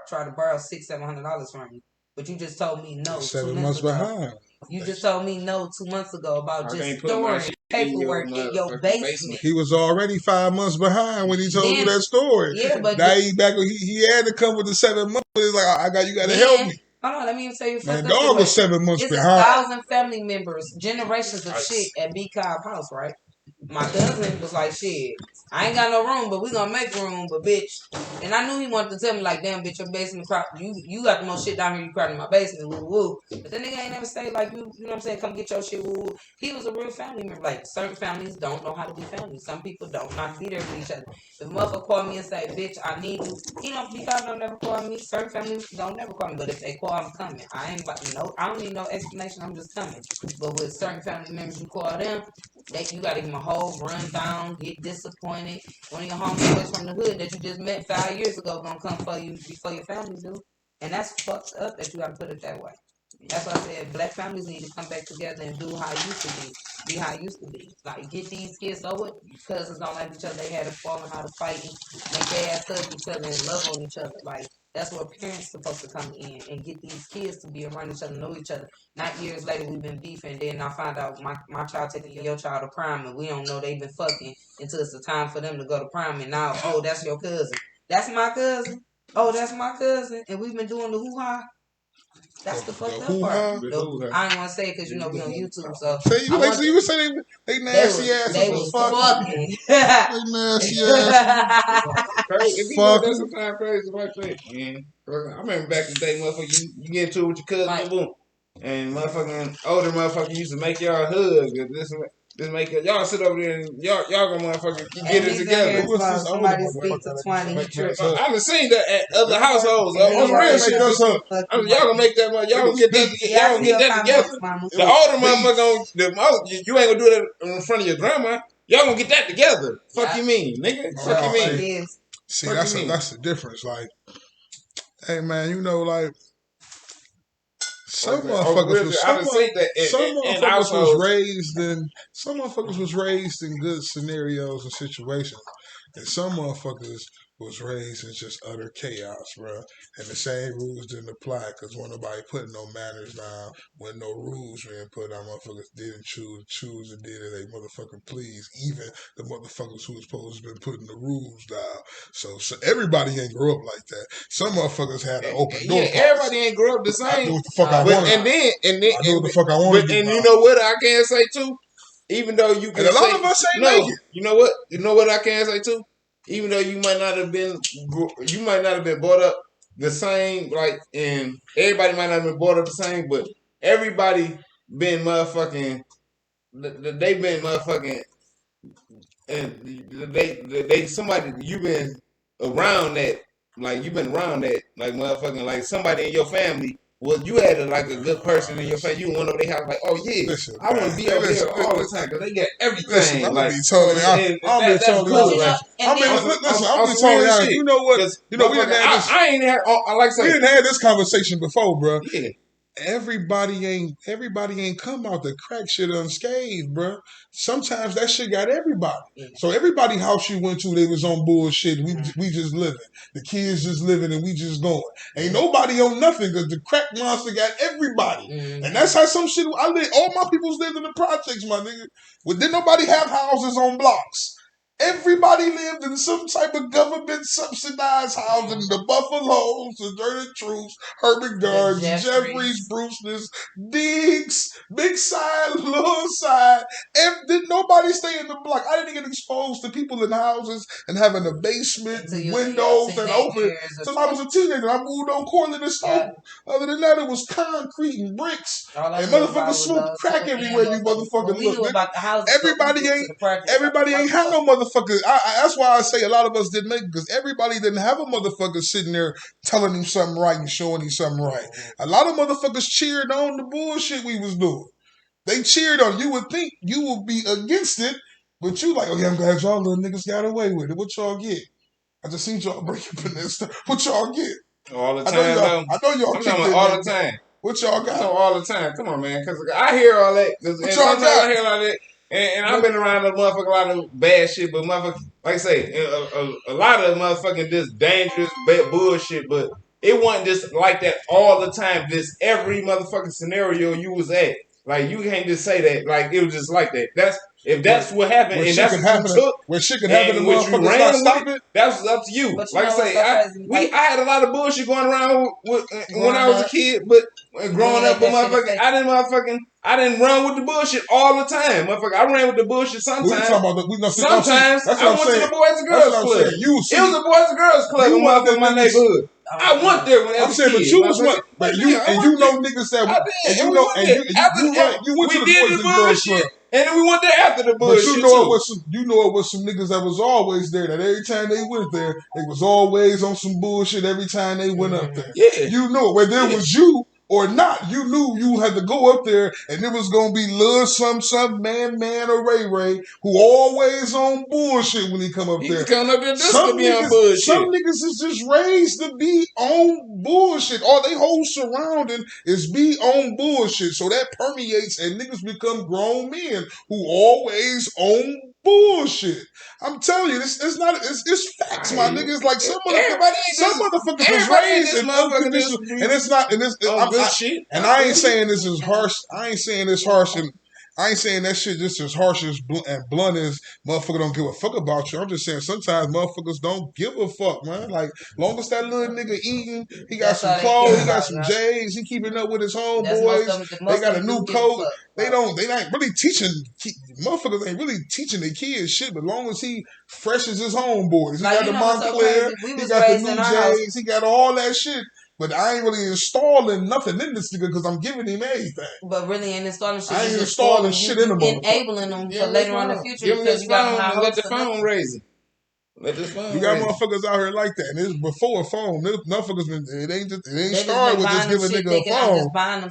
tried to borrow $600-700 from me. But you just told me no. 7 months behind. You just told me no 2 months ago about just storing paperwork in your basement. He was already 5 months behind when he told you that story. Yeah, but now he back. He had to come with the 7 months. It's like you got to help me. Hold on, let me even tell you. Man, dog was 7 months behind. 1,000 family members, generations of shit at B. Cobb house, right? My cousin was like, shit, I ain't got no room, but we gonna make room, but bitch. And I knew he wanted to tell me, like, damn, bitch, your basement, you got the most shit down here, you crowded in my basement, woo woo. But that nigga ain't never stayed like, you know what I'm saying, come get your shit, woo woo. He was a real family member. Like, certain families don't know how to be family. Some people don't know how to be there for each other. If a motherfucker call me and say, bitch, I need you, because don't never call me. Certain families don't never call me, but if they call, I'm coming. I don't need no explanation, I'm just coming. But with certain family members, you call them, you gotta give them a whole rundown, get disappointed. One of your homeboys from the hood that you just met 5 years ago gonna come for you before your family do. And that's fucked up that you gotta put it that way. That's why I said black families need to come back together and do how it used to be. be how it used to be. Like, get these kids so what cousins don't like each other. They had to fall and how to fight and make their ass hug each other and love on each other. Like, that's where parents supposed to come in and get these kids to be around each other, know each other. Not years later we've been beefing, then I find out my child taking your child to prom and we don't know they've been fucking until it's the time for them to go to prom and now, oh, that's your cousin. That's my cousin. Oh, that's my cousin. And we've been doing the hoo-ha. That's the fucked up part. I ain't want to say it because, you know, we on YouTube, so. You would say they nasty asses they was fucking. They nasty asses. If you know that's sometimes crazy like that, man. I remember back in the day, motherfucker, you get into it with your cousin, boom. And motherfucking older motherfucker used to make y'all hug. This make y'all sit over there and y'all gonna motherfucking get it together. Somebody speak to TWANY. I done seen that at other households. On real shit. Y'all gonna make that money. Y'all gonna get that together. The older motherfucker, you ain't gonna do that in front of your grandma. Y'all gonna get that together. Fuck you mean, nigga? Fuck you mean? See, that's the difference. Like, hey man, you know, like. Some motherfuckers was raised in good scenarios and situations, and some motherfuckers was raised in just utter chaos, bro. And the same rules didn't apply because when nobody put no manners down, when no rules being put on, motherfuckers didn't choose and did it they motherfucking please. Even the motherfuckers who was supposed to be putting the rules down. So everybody ain't grow up like that. Some motherfuckers had an open door. Yeah, everybody ain't grow up the same. I do what the fuck I want. And then I do what the fuck I want. And you know what I can say too? Even though you can and a lot of us ain't make it. You know what? You know what I can say too? Even though you might not have been brought up the same, like, and everybody might not have been brought up the same, but everybody been motherfucking. They been motherfucking, and they somebody you been around that, like you been around that, like motherfucking, like somebody in your family. Well, you had a good person in your family. You went over their house like, oh yeah, listen, I want to be over here all the time because they get everything. Listen, I'm like, gonna be totally honest. I'm gonna be totally honest. You know what? You know we didn't have this. I ain't had. Like I said, we didn't have this conversation before, bro. Yeah. Everybody ain't come out the crack shit unscathed, bro. Sometimes that shit got everybody. Yeah. So everybody house you went to, they was on bullshit. We just living. The kids just living and we just going. Ain't nobody on nothing because the crack monster got everybody. Mm-hmm. And that's how some shit. All my peoples lived in the projects, my nigga. Well, didn't nobody have houses on blocks? Everybody lived in some type of government subsidized housing. The Buffaloes, the Dirty Truths, Herbert Guards, Jeffries, Brewster's, Diggs, Big Side, Little Side. Didn't nobody stay in the block. I didn't get exposed to people in houses and having a basement, windows that open. Until I was a teenager, I moved on Cortland and Stoughton. Other than that, it was concrete and bricks. And motherfuckers smoked crack everywhere you motherfucking look. Everybody ain't had no motherfucker. That's why I say a lot of us didn't make it, because everybody didn't have a motherfucker sitting there telling him something right and showing him something right. A lot of motherfuckers cheered on the bullshit we was doing. They cheered on. You would think you would be against it, but you like, okay, I'm glad y'all little niggas got away with it. What y'all get? I just seen y'all break up in this stuff. What y'all get? All the time. I know y'all I'm talking all the time. What y'all got? All the time. Come on, man. Because I hear all that. What y'all got? I hear all that. And I've been around a motherfucker, a lot of bad shit, but motherfucker, like I say, a lot of motherfucking just dangerous, bad bullshit, but it wasn't just like that all the time. Just every motherfucking scenario you was at. Like, you can't just say that, like, it was just like that. If that's what happened, and that's what you took, when shit can happen, and motherfuckers not stop it, that's up to you. Like I say, I had a lot of bullshit going around when I was a kid, but growing up, motherfucker, I didn't run with the bullshit all the time, motherfucker. I ran with the bullshit sometimes. Sometimes I went to the Boys and Girls Club. It was a Boys and Girls Club in my neighborhood. I went there when I was a kid. But you was one, but you know niggas that, and you know, and you went to the Boys and Girls Club. And then we went there after the bullshit. But you know it was some niggas that was always there. That every time they went there, they was always on some bullshit every time they went up there. Yeah. You know it. Whether it was you or not. You knew you had to go up there, and it was gonna be Lil some man, or Ray, who always on bullshit when he come up there. Coming up there just to be on bullshit. Some niggas is just raised to be on bullshit. All they whole surrounding is be on bullshit. So that permeates, and niggas become grown men who always on bullshit. I'm telling you, it's facts, my niggas. Like some motherfuckers is raised in unconditional, and it's not. And it's and I ain't saying this is harsh. I ain't saying this harsh, and I ain't saying that shit just as harsh as and blunt as motherfucker don't give a fuck about you. I'm just saying sometimes motherfuckers don't give a fuck, man. Like long as that little nigga eating, he got some clothes, he got some J's, he keeping up with his homeboys. They got a new coat. They ain't really teaching. Motherfuckers ain't really teaching their kids shit. But long as he fresh as his homeboys, he got the Montclair, he got the new J's, he got all that shit. But I ain't really installing nothing in this nigga because I'm giving him everything. But really ain't installing shit. I ain't installing shit in him. Enabling them for later on in the future. Give him his phone and let the phone raise him. Let this phone. You got motherfuckers out here like that. And it's before a phone. Motherfuckers it ain't started with just giving a nigga a phone.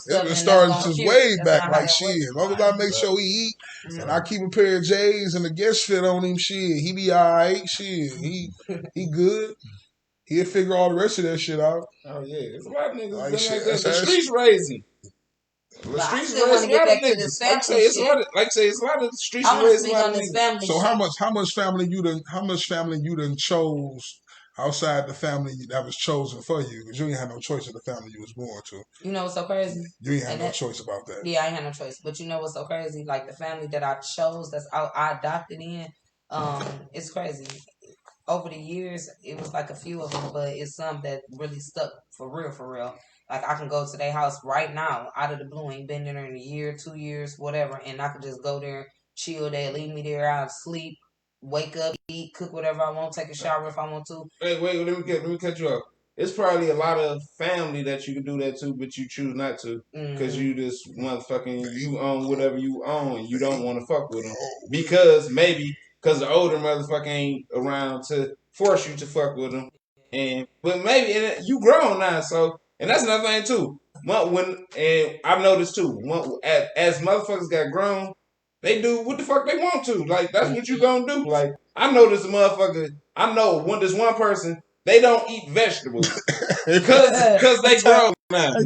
It been started since way back. Like shit. As long as I make sure he eat and I keep a pair of J's and a guest fit on him, shit, he be alright. Shit, he good. He'll figure all the rest of that shit out. Oh yeah, there's a lot of niggas like that. The streets raising. The streets raising a lot of niggas. Like I say, it's a lot of the streets raising a lot of niggas. So how much family you done chose outside the family that was chosen for you? Because you ain't had no choice of the family you was born to. You know what's so crazy? You ain't had no choice about that. Yeah, I ain't had no choice. But you know what's so crazy? Like the family that I chose, I adopted in, it's crazy. Over the years, it was like a few of them, but it's some that really stuck for real. Like I can go to their house right now, out of the blue, ain't been there in a year, 2 years, whatever, and I could just go there, chill there, leave me there, I'll sleep, wake up, eat, cook whatever I want, take a shower if I want to. Wait, let me cut you off. It's probably a lot of family that you can do that to, but you choose not to because you just motherfucking you own whatever you own. You don't want to fuck with them because the older motherfucker ain't around to force you to fuck with them. But maybe you grown now, so and that's another thing too. And I've noticed too, as motherfuckers got grown, they do what the fuck they want to. Like that's what you gonna do. Like I know this motherfucker. I know this one person. They don't eat vegetables because they grown now. Hey,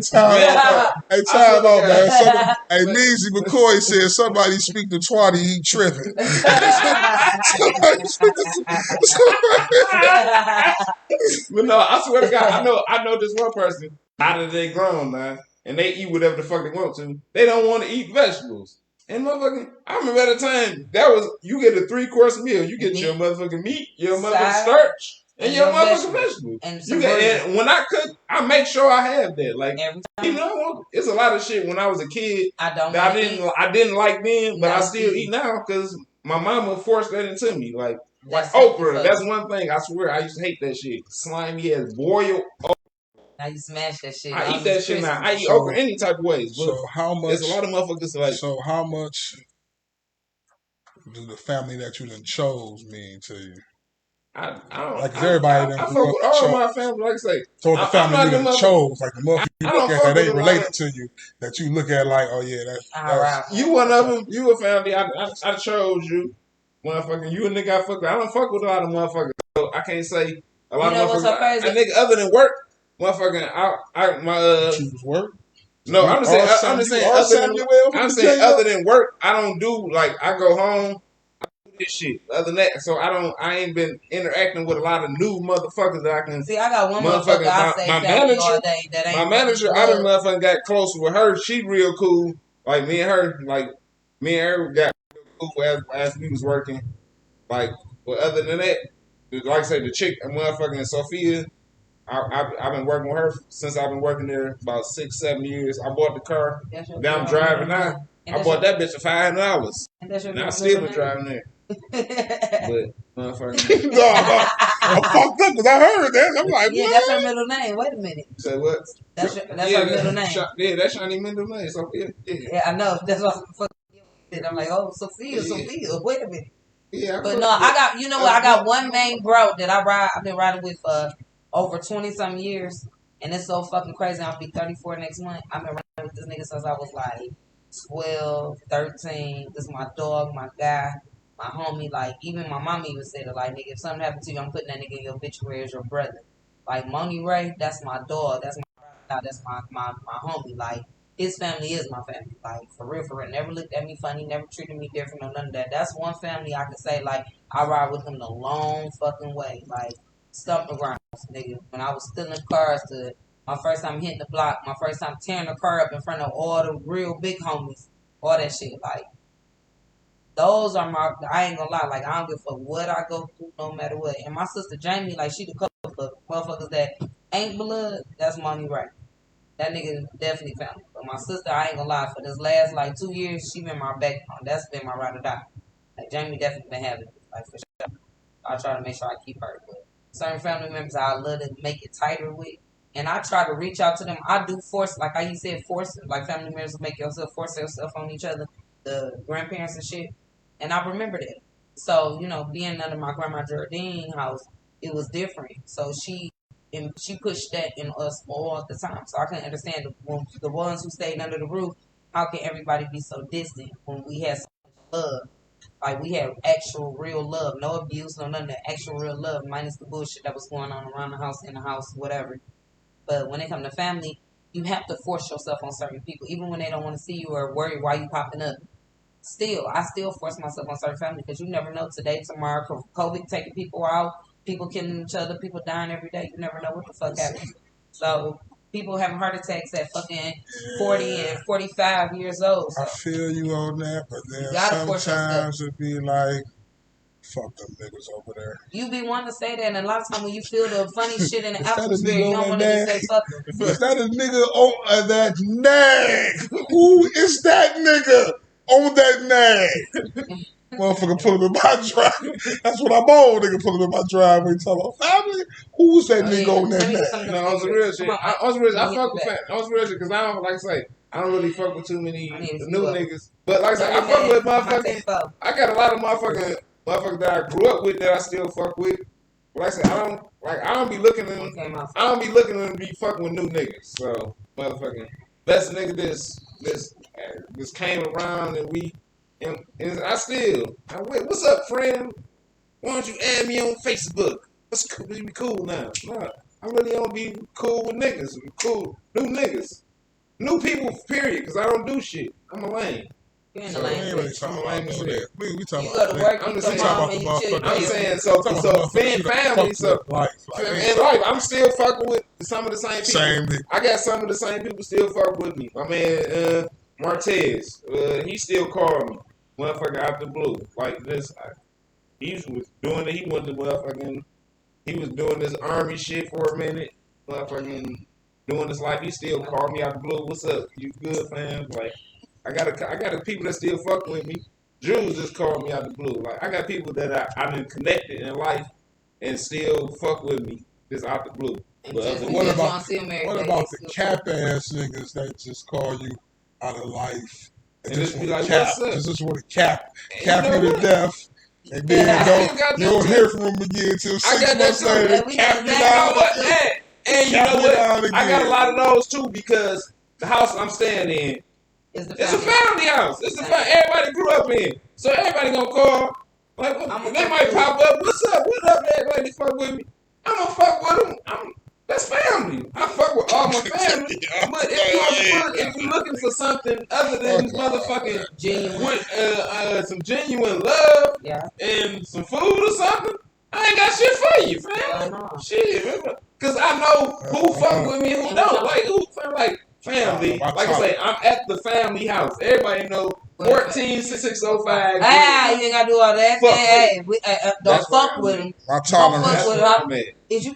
time out, man. Hey, Measy McCoy said somebody speak to TWANY, he tripping. But no, I swear to God, I know this one person. Out of they grown now, and they eat whatever the fuck they want to. They don't want to eat vegetables. And motherfucking, I remember at a time you get a 3-course meal. You get your motherfucking meat, your motherfucking starch. And your motherfucking vegetables. And when I cook, I make sure I have that. Like it's a lot of shit. When I was a kid, I didn't like then, but I still eat now because my mama forced that into me. Like okra, that's one thing. I swear, I used to hate that shit. Slimy as boiled okra. Now you smash that shit. I eat that shit now. I eat okra any type of ways. So how much? There's a lot of motherfuckers like. So how much do the family that you done chose mean to you? I don't like everybody. I fuck with all my family. Like I say, so the family you done chose, like the motherfucker you look at that ain't related to you, that you look at like, oh yeah, that's you one of them. You a family. I chose you, motherfucker. You a nigga I fuck with. I don't fuck with a lot of motherfuckers. So I can't say a lot of motherfuckers. So crazy? A nigga other than work, motherfucking. Choose work. No, I'm just saying other than work, I don't do like I go home. This shit. Other than that, so I ain't been interacting with a lot of new motherfuckers that I can see. I got one motherfucker I say my manager all day that ain't my manager. I done motherfucking got close with her. She real cool. Like me and her got real cool as we was working. Like, but other than that, like I said, the chick, motherfucking Sophia. I've been working with her since I've been working there about 6-7 years. I bought the car that I'm driving now. I bought that bitch for $500. And I still been driving there. But motherfucker. No, I'm fucked up because I heard that. I'm like, yeah, that's her middle name. Wait a minute. You say what? That's her middle name. Yeah, that's Shiny middle name. Sophia. Yeah, I know. That's why I'm like, oh, Sophia. Wait a minute. Yeah, but no, I got. You know what? I got one main bro that I've been riding with for over 20 some years. And it's so fucking crazy. I'll be 34 next month. I've been running with this nigga since I was like 12, 13. This is my dog, my guy, my homie. Like, even my mama even said it. Like, nigga, if something happened to you, I'm putting that nigga in your obituary as your brother. Like, MONIE Ray, that's my dog. That's my homie. Like, his family is my family. Like, for real, for real. Never looked at me funny, never treated me different or none of that. That's one family I can say, like, I ride with them the long fucking way. Like, stump around, nigga. When I was stealing cars to my first time hitting the block, my first time tearing the car up in front of all the real big homies, all that shit. Like, those are my, I ain't gonna lie, like, I don't give a fuck what I go through, no matter what. And my sister Jamie, like, she the couple of motherfuckers that ain't blood, that's MONIE Ray. That nigga definitely family. But my sister, I ain't gonna lie, for this last, like, 2 years, she been my backbone. That's been my ride or die. Like, Jamie definitely been having it, like, for sure. I try to make sure I keep her, but certain family members I love to make it tighter with. And I try to reach out to them. I do force, like how you said, force, like family members make yourself, force yourself on each other, the grandparents and shit. And I remember that. So, you know, being under my grandma Geraldine house, it was different. So she pushed that in us all the time. So I couldn't understand the ones who stayed under the roof, how can everybody be so distant when we had so much love? Like, we had actual real love. No abuse, no nothing. Actual real love, minus the bullshit that was going on around the house, in the house, whatever. But when it comes to family, you have to force yourself on certain people, even when they don't want to see you or worry why you popping up. Still, I still force myself on certain family because you never know. Today, tomorrow, COVID taking people out, people killing each other, people dying every day. You never know what the fuck happens. So people having heart attacks at fucking 40 and 45 years old. So I feel you on that, but then sometimes it be like, fuck them niggas over there. You be wanting to say that, and a lot of times when you feel the funny shit in the atmosphere, you don't want to just say fuck them. Is that a nigga on that nag? Who is that nigga on that nag? Motherfucker put him in my drive. That's what I'm on, nigga. Put him in my driveway. Tell him, family, who's that nigga on that nag? No, on some real shit. On some real shit, I fuck with fat. On some real shit, because I don't, like I say, I don't really fuck with too many new niggas. But like I say, I fuck with motherfuckers. I got a lot of motherfuckers that I grew up with that I still fuck with. Like I said, I don't be looking at them to be fucking with new niggas. So motherfucking best nigga this came around and I still what's up, friend? Why don't you add me on Facebook? Let's be cool now. Nah, I really don't be cool with niggas. Cool new niggas, new people. Period. Because I don't do shit. I'm a lame. So we ain't talking about that. We talking about. I'm saying so being family. So in life, I'm still fucking with some of the same people. I got some of the same people still fuck with me. My man Martez, he still called me, motherfucker, out the blue like this. He was doing it. He wasn't motherfucking. He was doing this army shit for a minute, motherfucking doing this life. He still called me out the blue. What's up? You good, fam? Like. I got a people that still fuck with me. Jules just called me out the blue. Like, I got people that I've been connected in life and still fuck with me just out the blue. But what about the cap ass niggas that just call you out of life and just be like, what's up? Just want to cap you to death. And then you don't hear from them again until 6 months later. Cap you out. And you know what? I got a lot of those too because the house I'm staying in, it's a family house. It's everybody grew up in. So everybody gonna call. Like, they might pop up. What's up? What up, everybody? Fuck with me. I'm gonna fuck with them. That's family. I fuck with all my family. But if you're looking for something other than motherfucking genuine, some genuine love and some food or something, I ain't got shit for you, fam. Shit, because I know who fuck with me and who don't. Like, who family, like I say, I'm at the family house. Everybody know 146605. You ain't gotta do all that. Don't fuck with him. My tolerance is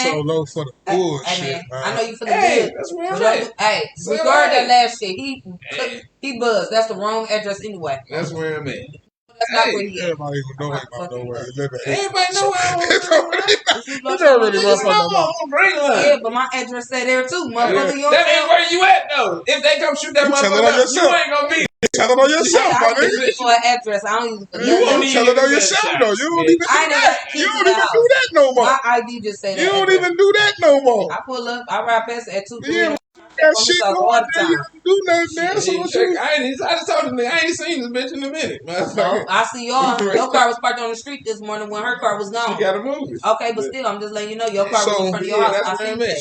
so low for the bullshit, man. I know you feeling good. That's where I'm at. Hey, regard that last shit. He buzzed. That's the wrong address anyway. That's where I'm at. That's not where he is. Everybody know where he live at. Everybody know where I'm Yeah, but my address say there too, motherfucker. That ain't where you at though. If they come shoot that motherfucker up, you ain't gonna be. tell it on yourself, my I use nigga. it for an address. I don't use it for You nothing. won't tell it on yourself though. You don't even do I ain't that. got You keys don't to the even house. do that no more. My ID just say that. You don't address. even do that no more. I pull up. I ride past it at 2, 3 Yeah, in the that morning. shit All going the there. You time. don't do nothing there. So what you? I just told you, I ain't seen this bitch in a minute. No, I see y'all. Your car was parked on the street this morning when her car was gone. She gotta move it. Okay, but still, I'm just letting you know your car was in front of your house. that's I what I seen meant. that.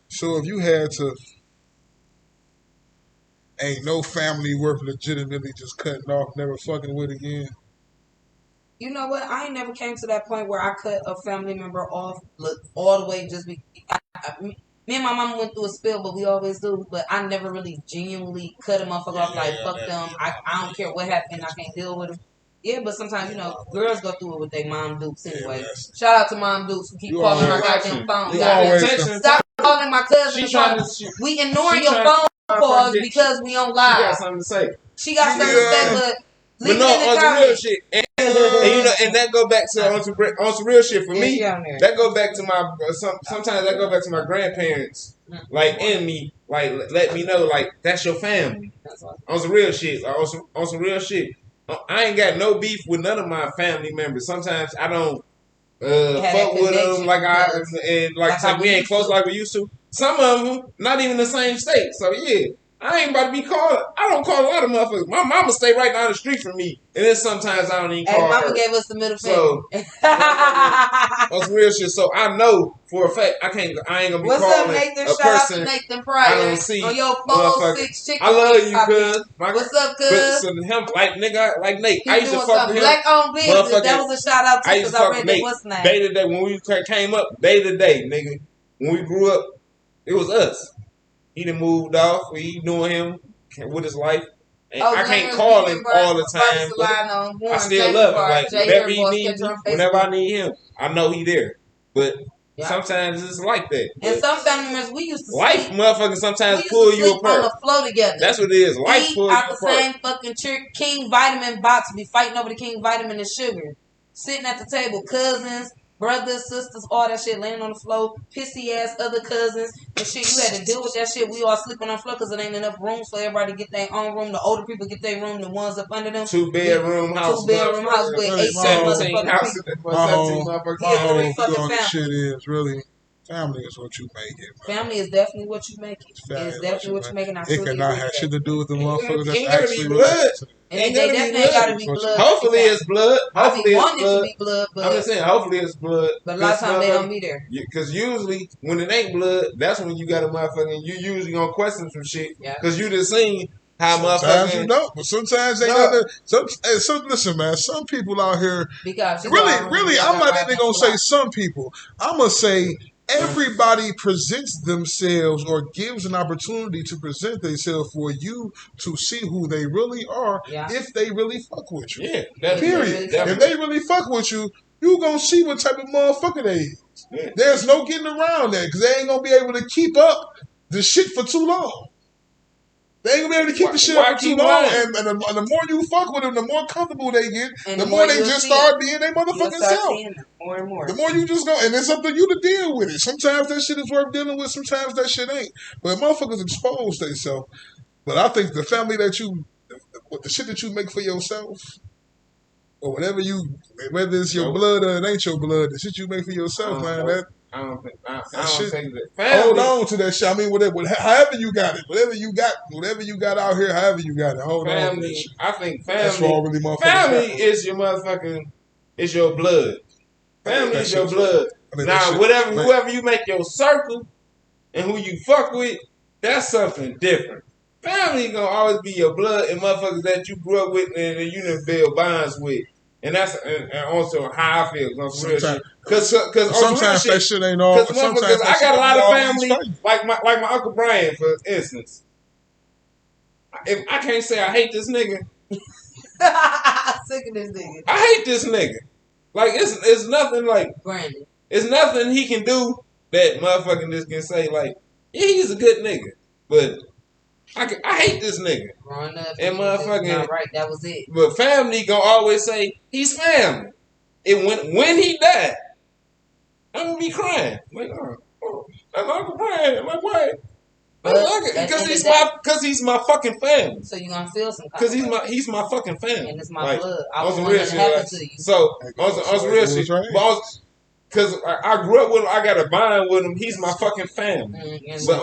So if you had to, ain't no family worth legitimately just cutting off, never fucking with again. You know what? I ain't never came to that point where I cut a family member off all the way just be. Me and my mama went through a spill, but we always do. But I never really genuinely cut a motherfucker off like, fuck them. I don't care what happened. I can't deal with them. Yeah, but sometimes, you know, girls go through it with their mom dukes anyway. Shout out to mom dukes who keep calling my goddamn phone. Stop calling my cousin. We ignoring your phone calls because we on live. She got something to say. She got something to say, but leave no, it in the on some real comments. shit. And you know, and that go back to on some real shit for me. That go back to my sometimes that go back to my grandparents, like in me, like let me know like that's your family. On some real shit, like, on some real shit. I ain't got no beef with none of my family members. Sometimes I don't fuck with them like we ain't close like we used to. Some of them not even the same state. So yeah. I ain't about to be called. I don't call a lot of motherfuckers. My mama stay right down the street from me, and then sometimes I don't even call her. Mama gave us the middle finger. So that's real shit. So I know for a fact I ain't gonna be What's calling up, Nathan? a Shout person out to Nathan Pryor I don't see on your 406 chicken. I love you, cuz. What's up, cuz? But so him like nigga like Nate. I used to fuck with him. Black owned business. That was a shout out to because I read that what's name. Day to day when we came up, day to day, nigga. When we grew up, it was us. He done moved off. We knew him. With his life, and I can't call him all the time, but I still love him. Like whenever he needs me, whenever I need him, I know he there. But sometimes it's like that. And some family members we used to life, sleep, motherfuckers sometimes pull you apart on the floor together. That's what it is. Life eat pull you out the apart. same fucking King Vitamin box. Be fighting over the King Vitamin and sugar. Sitting at the table, cousins. Brothers, sisters, all that shit laying on the floor, pissy ass other cousins and shit. You had to deal with that shit. We all sleeping on the floor because it ain't enough rooms for everybody to get their own room. The older people get their room, the ones up under them. 2-bedroom house. 2-bedroom house with 18 motherfuckers. My whole shit is really family is what you make it. Man. Family is definitely what you make it. It's definitely what you make it. It cannot have shit to do with the motherfuckers that's actually blood. And they definitely gotta be blood. Hopefully it's blood. Hopefully it's blood. To be blood, but I'm just saying, hopefully it's blood. But a lot of times they don't be there. Because usually when it ain't blood, that's when you got a motherfucking. You usually gonna question some shit. Because you just seen how sometimes you don't, but sometimes they got to. Listen, man. Some people out here really. I'm not even gonna say some people. I'm gonna say. Everybody presents themselves or gives an opportunity to present themselves for you to see who they really are if they really fuck with you. Yeah, period. If they really fuck with you, you gonna see what type of motherfucker they is. Yeah. There's no getting around that because they ain't gonna be able to keep up the shit for too long. They ain't gonna be able to keep the shit up for too long, and the more you fuck with them, the more comfortable they get, and the more they just start being their motherfucking self. More and more. The more you just go, and it's up to you to deal with it. Sometimes that shit is worth dealing with, sometimes that shit ain't. But motherfuckers expose themselves. But I think the family that the shit that you make for yourself, or whether it's your blood or it ain't your blood, the shit you make for yourself, man, I don't think that. Family. Hold on to that shit. I mean, however you got it, whatever you got out here, however you got it. Hold on. To that shit. I think family. That's all really family is your motherfucking. It's your blood. Family is your blood. Now, whoever you make your circle and who you fuck with, that's something different. Family gonna always be your blood and motherfuckers that you grew up with and you done build bonds with. And that's also how I feel on some real shit. Cause sometimes that shit ain't all. Because I got a lot of family, like my Uncle Brian, for instance. If I can't say I hate this nigga, sick of this nigga. I hate this nigga. Like it's nothing like Brandon. It's nothing he can do that motherfucking just can say like, yeah, he's a good nigga, but I hate this nigga. Growing up, and motherfucking right, that was it. But family gonna always say he's family. And when he died, I'm gonna be crying like, oh, that's Uncle Brian, my boy. Because he's my fucking family. So you gonna feel some. Because he's my fucking family. And it's my blood. I on some want real to shit. happen to you. So on some real shit. Because I grew up with him, I got a bond with him. He's my fucking family. But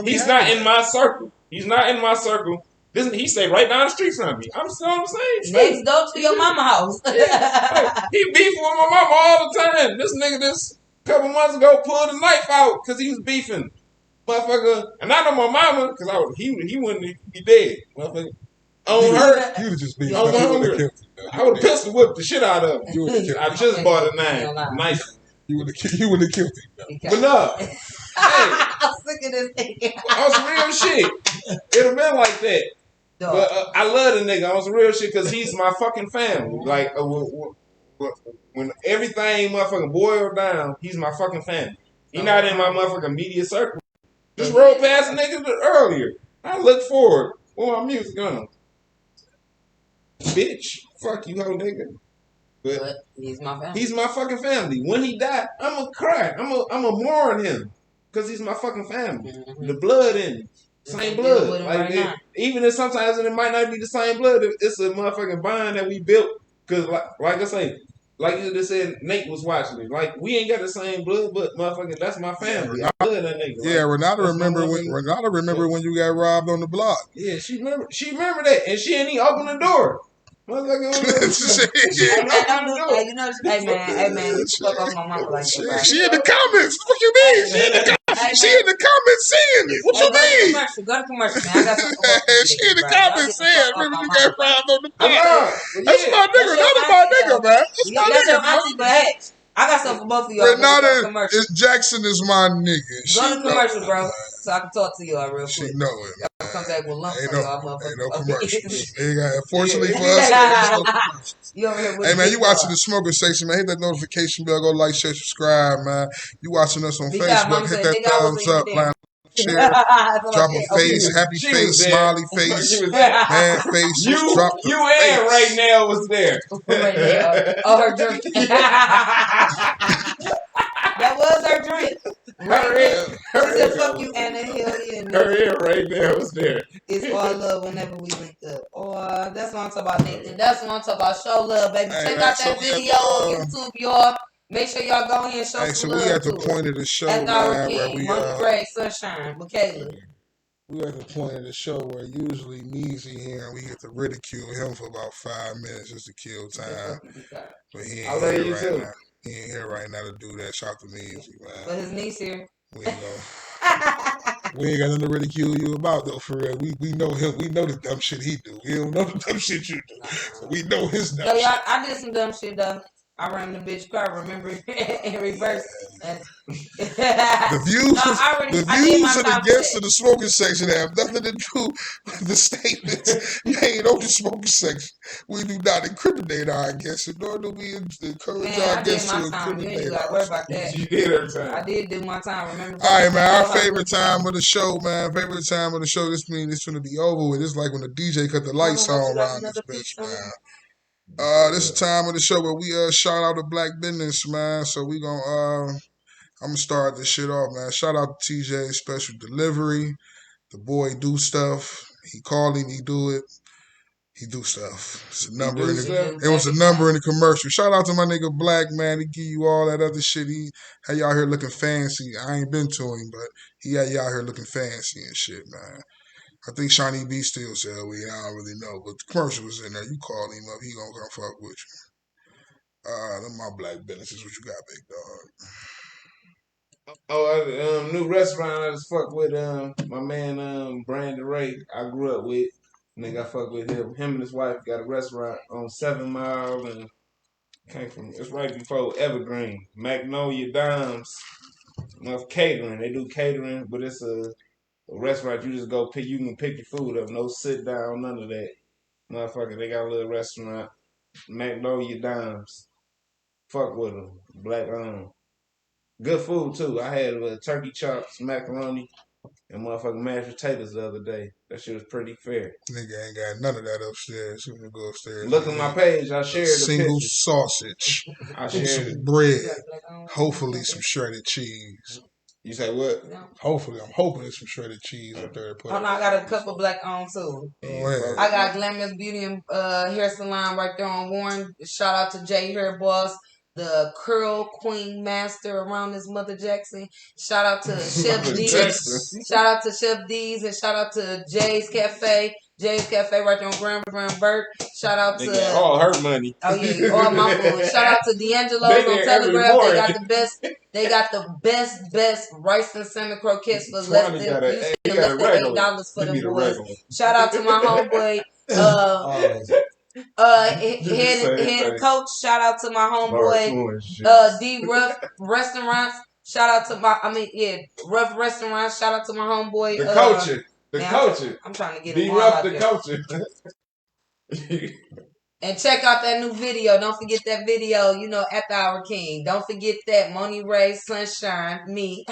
he's not in my circle. He's not in my circle. He stay right down the street from me. I'm still on the same street. Next door to your mama house. He beefing with my mama all the time. This nigga this couple months ago pulled a knife out because he was beefing. Motherfucker. And I know my mama, because he wouldn't be dead. Motherfucker. On her. You would just be on hunger. I would have pistol whipped the shit out of him. I just bought a knife. You would have killed him. But no. Hey, I'm sick of this thing. On some real shit. It'd have been like that. But I love the nigga on some real shit because he's my fucking family. Like, when everything motherfucking boiled down, he's my fucking family. He not in my motherfucking media circle. Just rolled past a nigga earlier. I look forward. Where my music on? Bitch. Fuck you, hoe nigga. But he's my family. He's my fucking family. When he died, I'ma cry. I'ma mourn him. Because he's my fucking family. The blood in me. Same blood. Like even if sometimes it might not be the same blood, it's a motherfucking bond that we built. Cause like I say, like you just said, Nate was watching it. Like we ain't got the same blood, but motherfucking that's my family. I love that nigga. Yeah, Renata remember when you got robbed on the block. Yeah, she remember that, and she ain't even open the door. Motherfucker, you know, hey man, you fuck off my mama like that. She in the comments. What you mean? She in the comments saying it. What you mean? Go to commercial, man. I got some she in the comments saying, remember you got robbed on the block. That's my nigga. That's my nigga, man. That's my nigga, but hey, I got something for both of y'all. Renata Jackson is my nigga. Go to commercial, bro, so I can talk to y'all real quick. She know it. Y'all come back with lumps ain't on y'all motherfuckers. Ain't no commercials. Fortunately for us, hey man, you watching the Smoker section, man. Hit that notification bell. Go like, share, subscribe, man. You watching us on Facebook. Hit that thumbs up, man. Share, drop a face, happy face, smiley face, man face. You and Ray Nail was there. Oh, her drink. That was her drink. She said, "Fuck you, Anna Hill." Her ear right there was there. It's all love whenever we link up. Oh, that's what I'm talking about, Nathan. That's what I'm talking about. Show love, baby. Check out that video on YouTube, y'all. Make sure y'all go in and show some love. So we at the point of the show, man, where we Greg Sunshine, Michaela. We at the point of the show where usually Meezy here and we get to ridicule him for about 5 minutes just to kill time. But he ain't here right now. He ain't here right now to do that. Shout to Meezy, man. But his niece here. We ain't got nothing to ridicule you about though, for real. We know him. We know the dumb shit he do. We don't know the dumb shit you do. So we know his dumb shit. I did some dumb shit though. I ran the bitch car, remember, in reverse. The views of the guests of the smoking section have nothing to do with the statements made on the smoking section. We do not incriminate our guests, nor do we encourage our guests to incriminate us. You did her time. I did do my time, remember? All right, man, our favorite time of the show, man. Favorite time of the show. This means it's going to be over with. It's like when the DJ cut the lights on around this bitch, man. This is the time of the show where we shout out a black business, man. So we gonna I'm gonna start this shit off, man. Shout out to TJ Special Delivery. The boy do stuff. He call him, he do it. He do stuff. It's a number it was a number in the commercial. Shout out to my nigga Black, man. He give you all that other shit. He had y'all here looking fancy. I ain't been to him, but he had y'all here looking fancy and shit, man. I think Shawnee B still sell weed. I don't really know. But the commercial was in there. You call him up. He gonna come fuck with you. Them my black businesses. What you got, big dog? Oh, new restaurant I just fuck with my man Brandon Ray. I grew up with. Nigga, I fuck with him. Him and his wife got a restaurant on 7 Mile and it's right before Evergreen. Magnolia Dimes. Enough catering. They do catering, but it's a restaurant you just go pick. You can pick your food up. No sit down, none of that. Motherfucker, they got a little restaurant. Magnolia Dimes. Fuck with them. Black good food too. I had turkey chops, macaroni, and motherfucking mashed potatoes the other day. That shit was pretty fair. Nigga ain't got none of that upstairs. You can go upstairs. Look at my page. I shared the single picture. Sausage. I shared some bread. Hopefully some shredded cheese. You say what? No. Hopefully, I'm hoping there's some shredded cheese up there. Oh no, I got a couple black on too. Yeah. I got Glamorous Beauty and Hair Salon right there on Warren. Shout out to Jay Hair Boss, the Curl Queen Master around this Mother Jackson. Shout out to Chef D's. Shout out to Chef D's and shout out to Jay's Cafe. Jay's Cafe right there on Grand Burke. Shout out to all her money. Oh yeah, all my food. Shout out to D'Angelo's on Telegraph. They got the best. They got the best rice and salmon croquettes for less than $8 for the boys. Shout out to my homeboy. Head coach. Shout out to my homeboy. D Rough Restaurants. Shout out to Rough Restaurants. Shout out to my homeboy. The coaching. The coaching. I'm trying to get D Rough the coaching. And check out that new video. Don't forget that video, After Our King. Don't forget that. Monie Ray, Sunshine, me,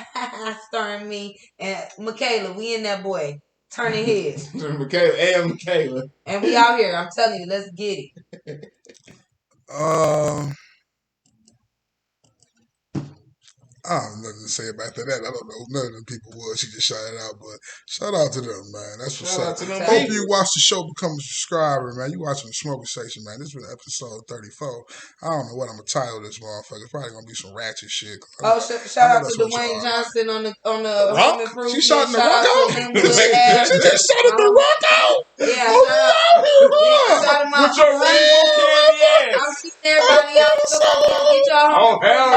starring me, and Michaela. We in that boy. Turning heads. Michaela. And we out here. I'm telling you, let's get it. I don't know nothing to say about that. I don't know none of them people would. She just shouted out, but shout out to them, man. That's what's up. Hope you watch the show, become a subscriber, man. You watching the Smoker Section, man. This was episode 34. I don't know what I'm gonna title this motherfucker. It's probably gonna be some ratchet shit. Shout out to Dwayne Johnson on the home improvement. She shot in the rock out. She just shot in the rock out. Yeah, With shout out your rainbow candy ass. I'm keeping everybody out. Get y'all home. Oh hell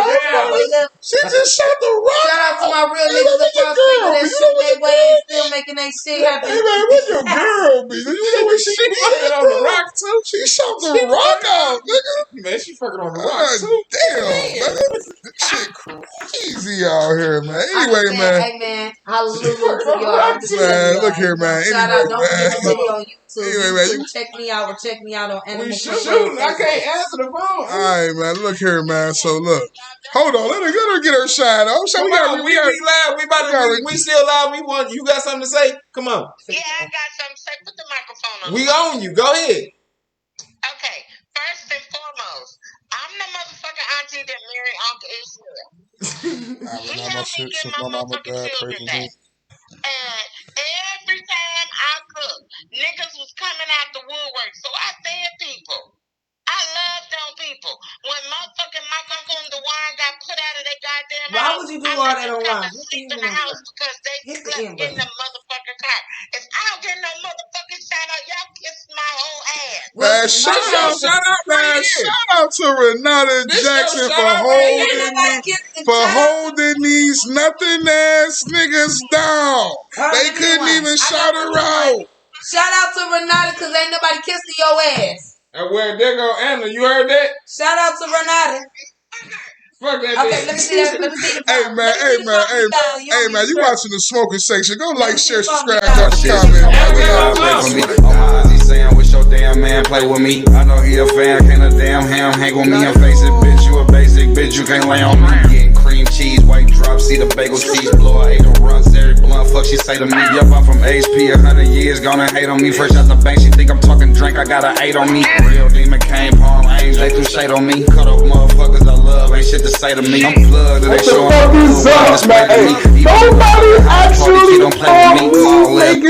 yeah. She just shot the rock. Shout out to my real niggas across the that shooting their way and still making their shit happen. Hey man, where your girl be? You know what she fucking on the rock too? She shot the rock out, nigga. Man, she fucking on the rock too. Damn, man. This shit crazy out here, man. Anyway, man. Hey man, hallelujah to y'all. Man, look here, man. Shout out, don't forget the video on YouTube. Anyway, man, you check me out or check me out on Animal Shooting. I can't answer the phone. All right, man. Look here, man. So look, hold on. Let her get her shine off. So we live. We still live. We want. You got something to say? Come on. Yeah, I got something to say. Put the microphone on. We on you. Go ahead. Okay. First and foremost, I'm the motherfucking auntie that married Uncle Ishmael. He helped me get my motherfucking children back. And every time I cook, niggas was coming out the woodwork. So I fed people. I love them people. When motherfucking my uncle and the wine got put out of their goddamn house, why would you do all that on wine? Sleep in the house because they slept in the motherfucking car. If I don't get no motherfucking shout out, y'all kiss my whole ass. Man, shout out to Renata Jackson for holding these nothing ass niggas down. They couldn't even shout her out. Shout out to Renata because ain't nobody kissing your ass. And where there go Anna, you heard that? Shout out to Renata. Fuck that. Okay, let me see the Hey man, you watching the Smoker Section. Go like, share, subscribe, drop a comment. Saying with your damn man, play with me. I know he a fan, can't a damn ham hang with me and face it, bitch. You a basic bitch, you can't lay on me. Getting cream cheese, white drops, see the bagel cheese, blow a acre runs, every blunt, fuck she say to me. Yup, I'm from HP, 100 years, gonna hate on me. Fresh out the bank, she think I'm talking drink, I got a 8 on me. Real demon came, palm angel, they threw shade on me. Cut off motherfuckers I love, ain't shit to say to me. I'm plugged, they showing up. Nobody asked you to call me, nigga.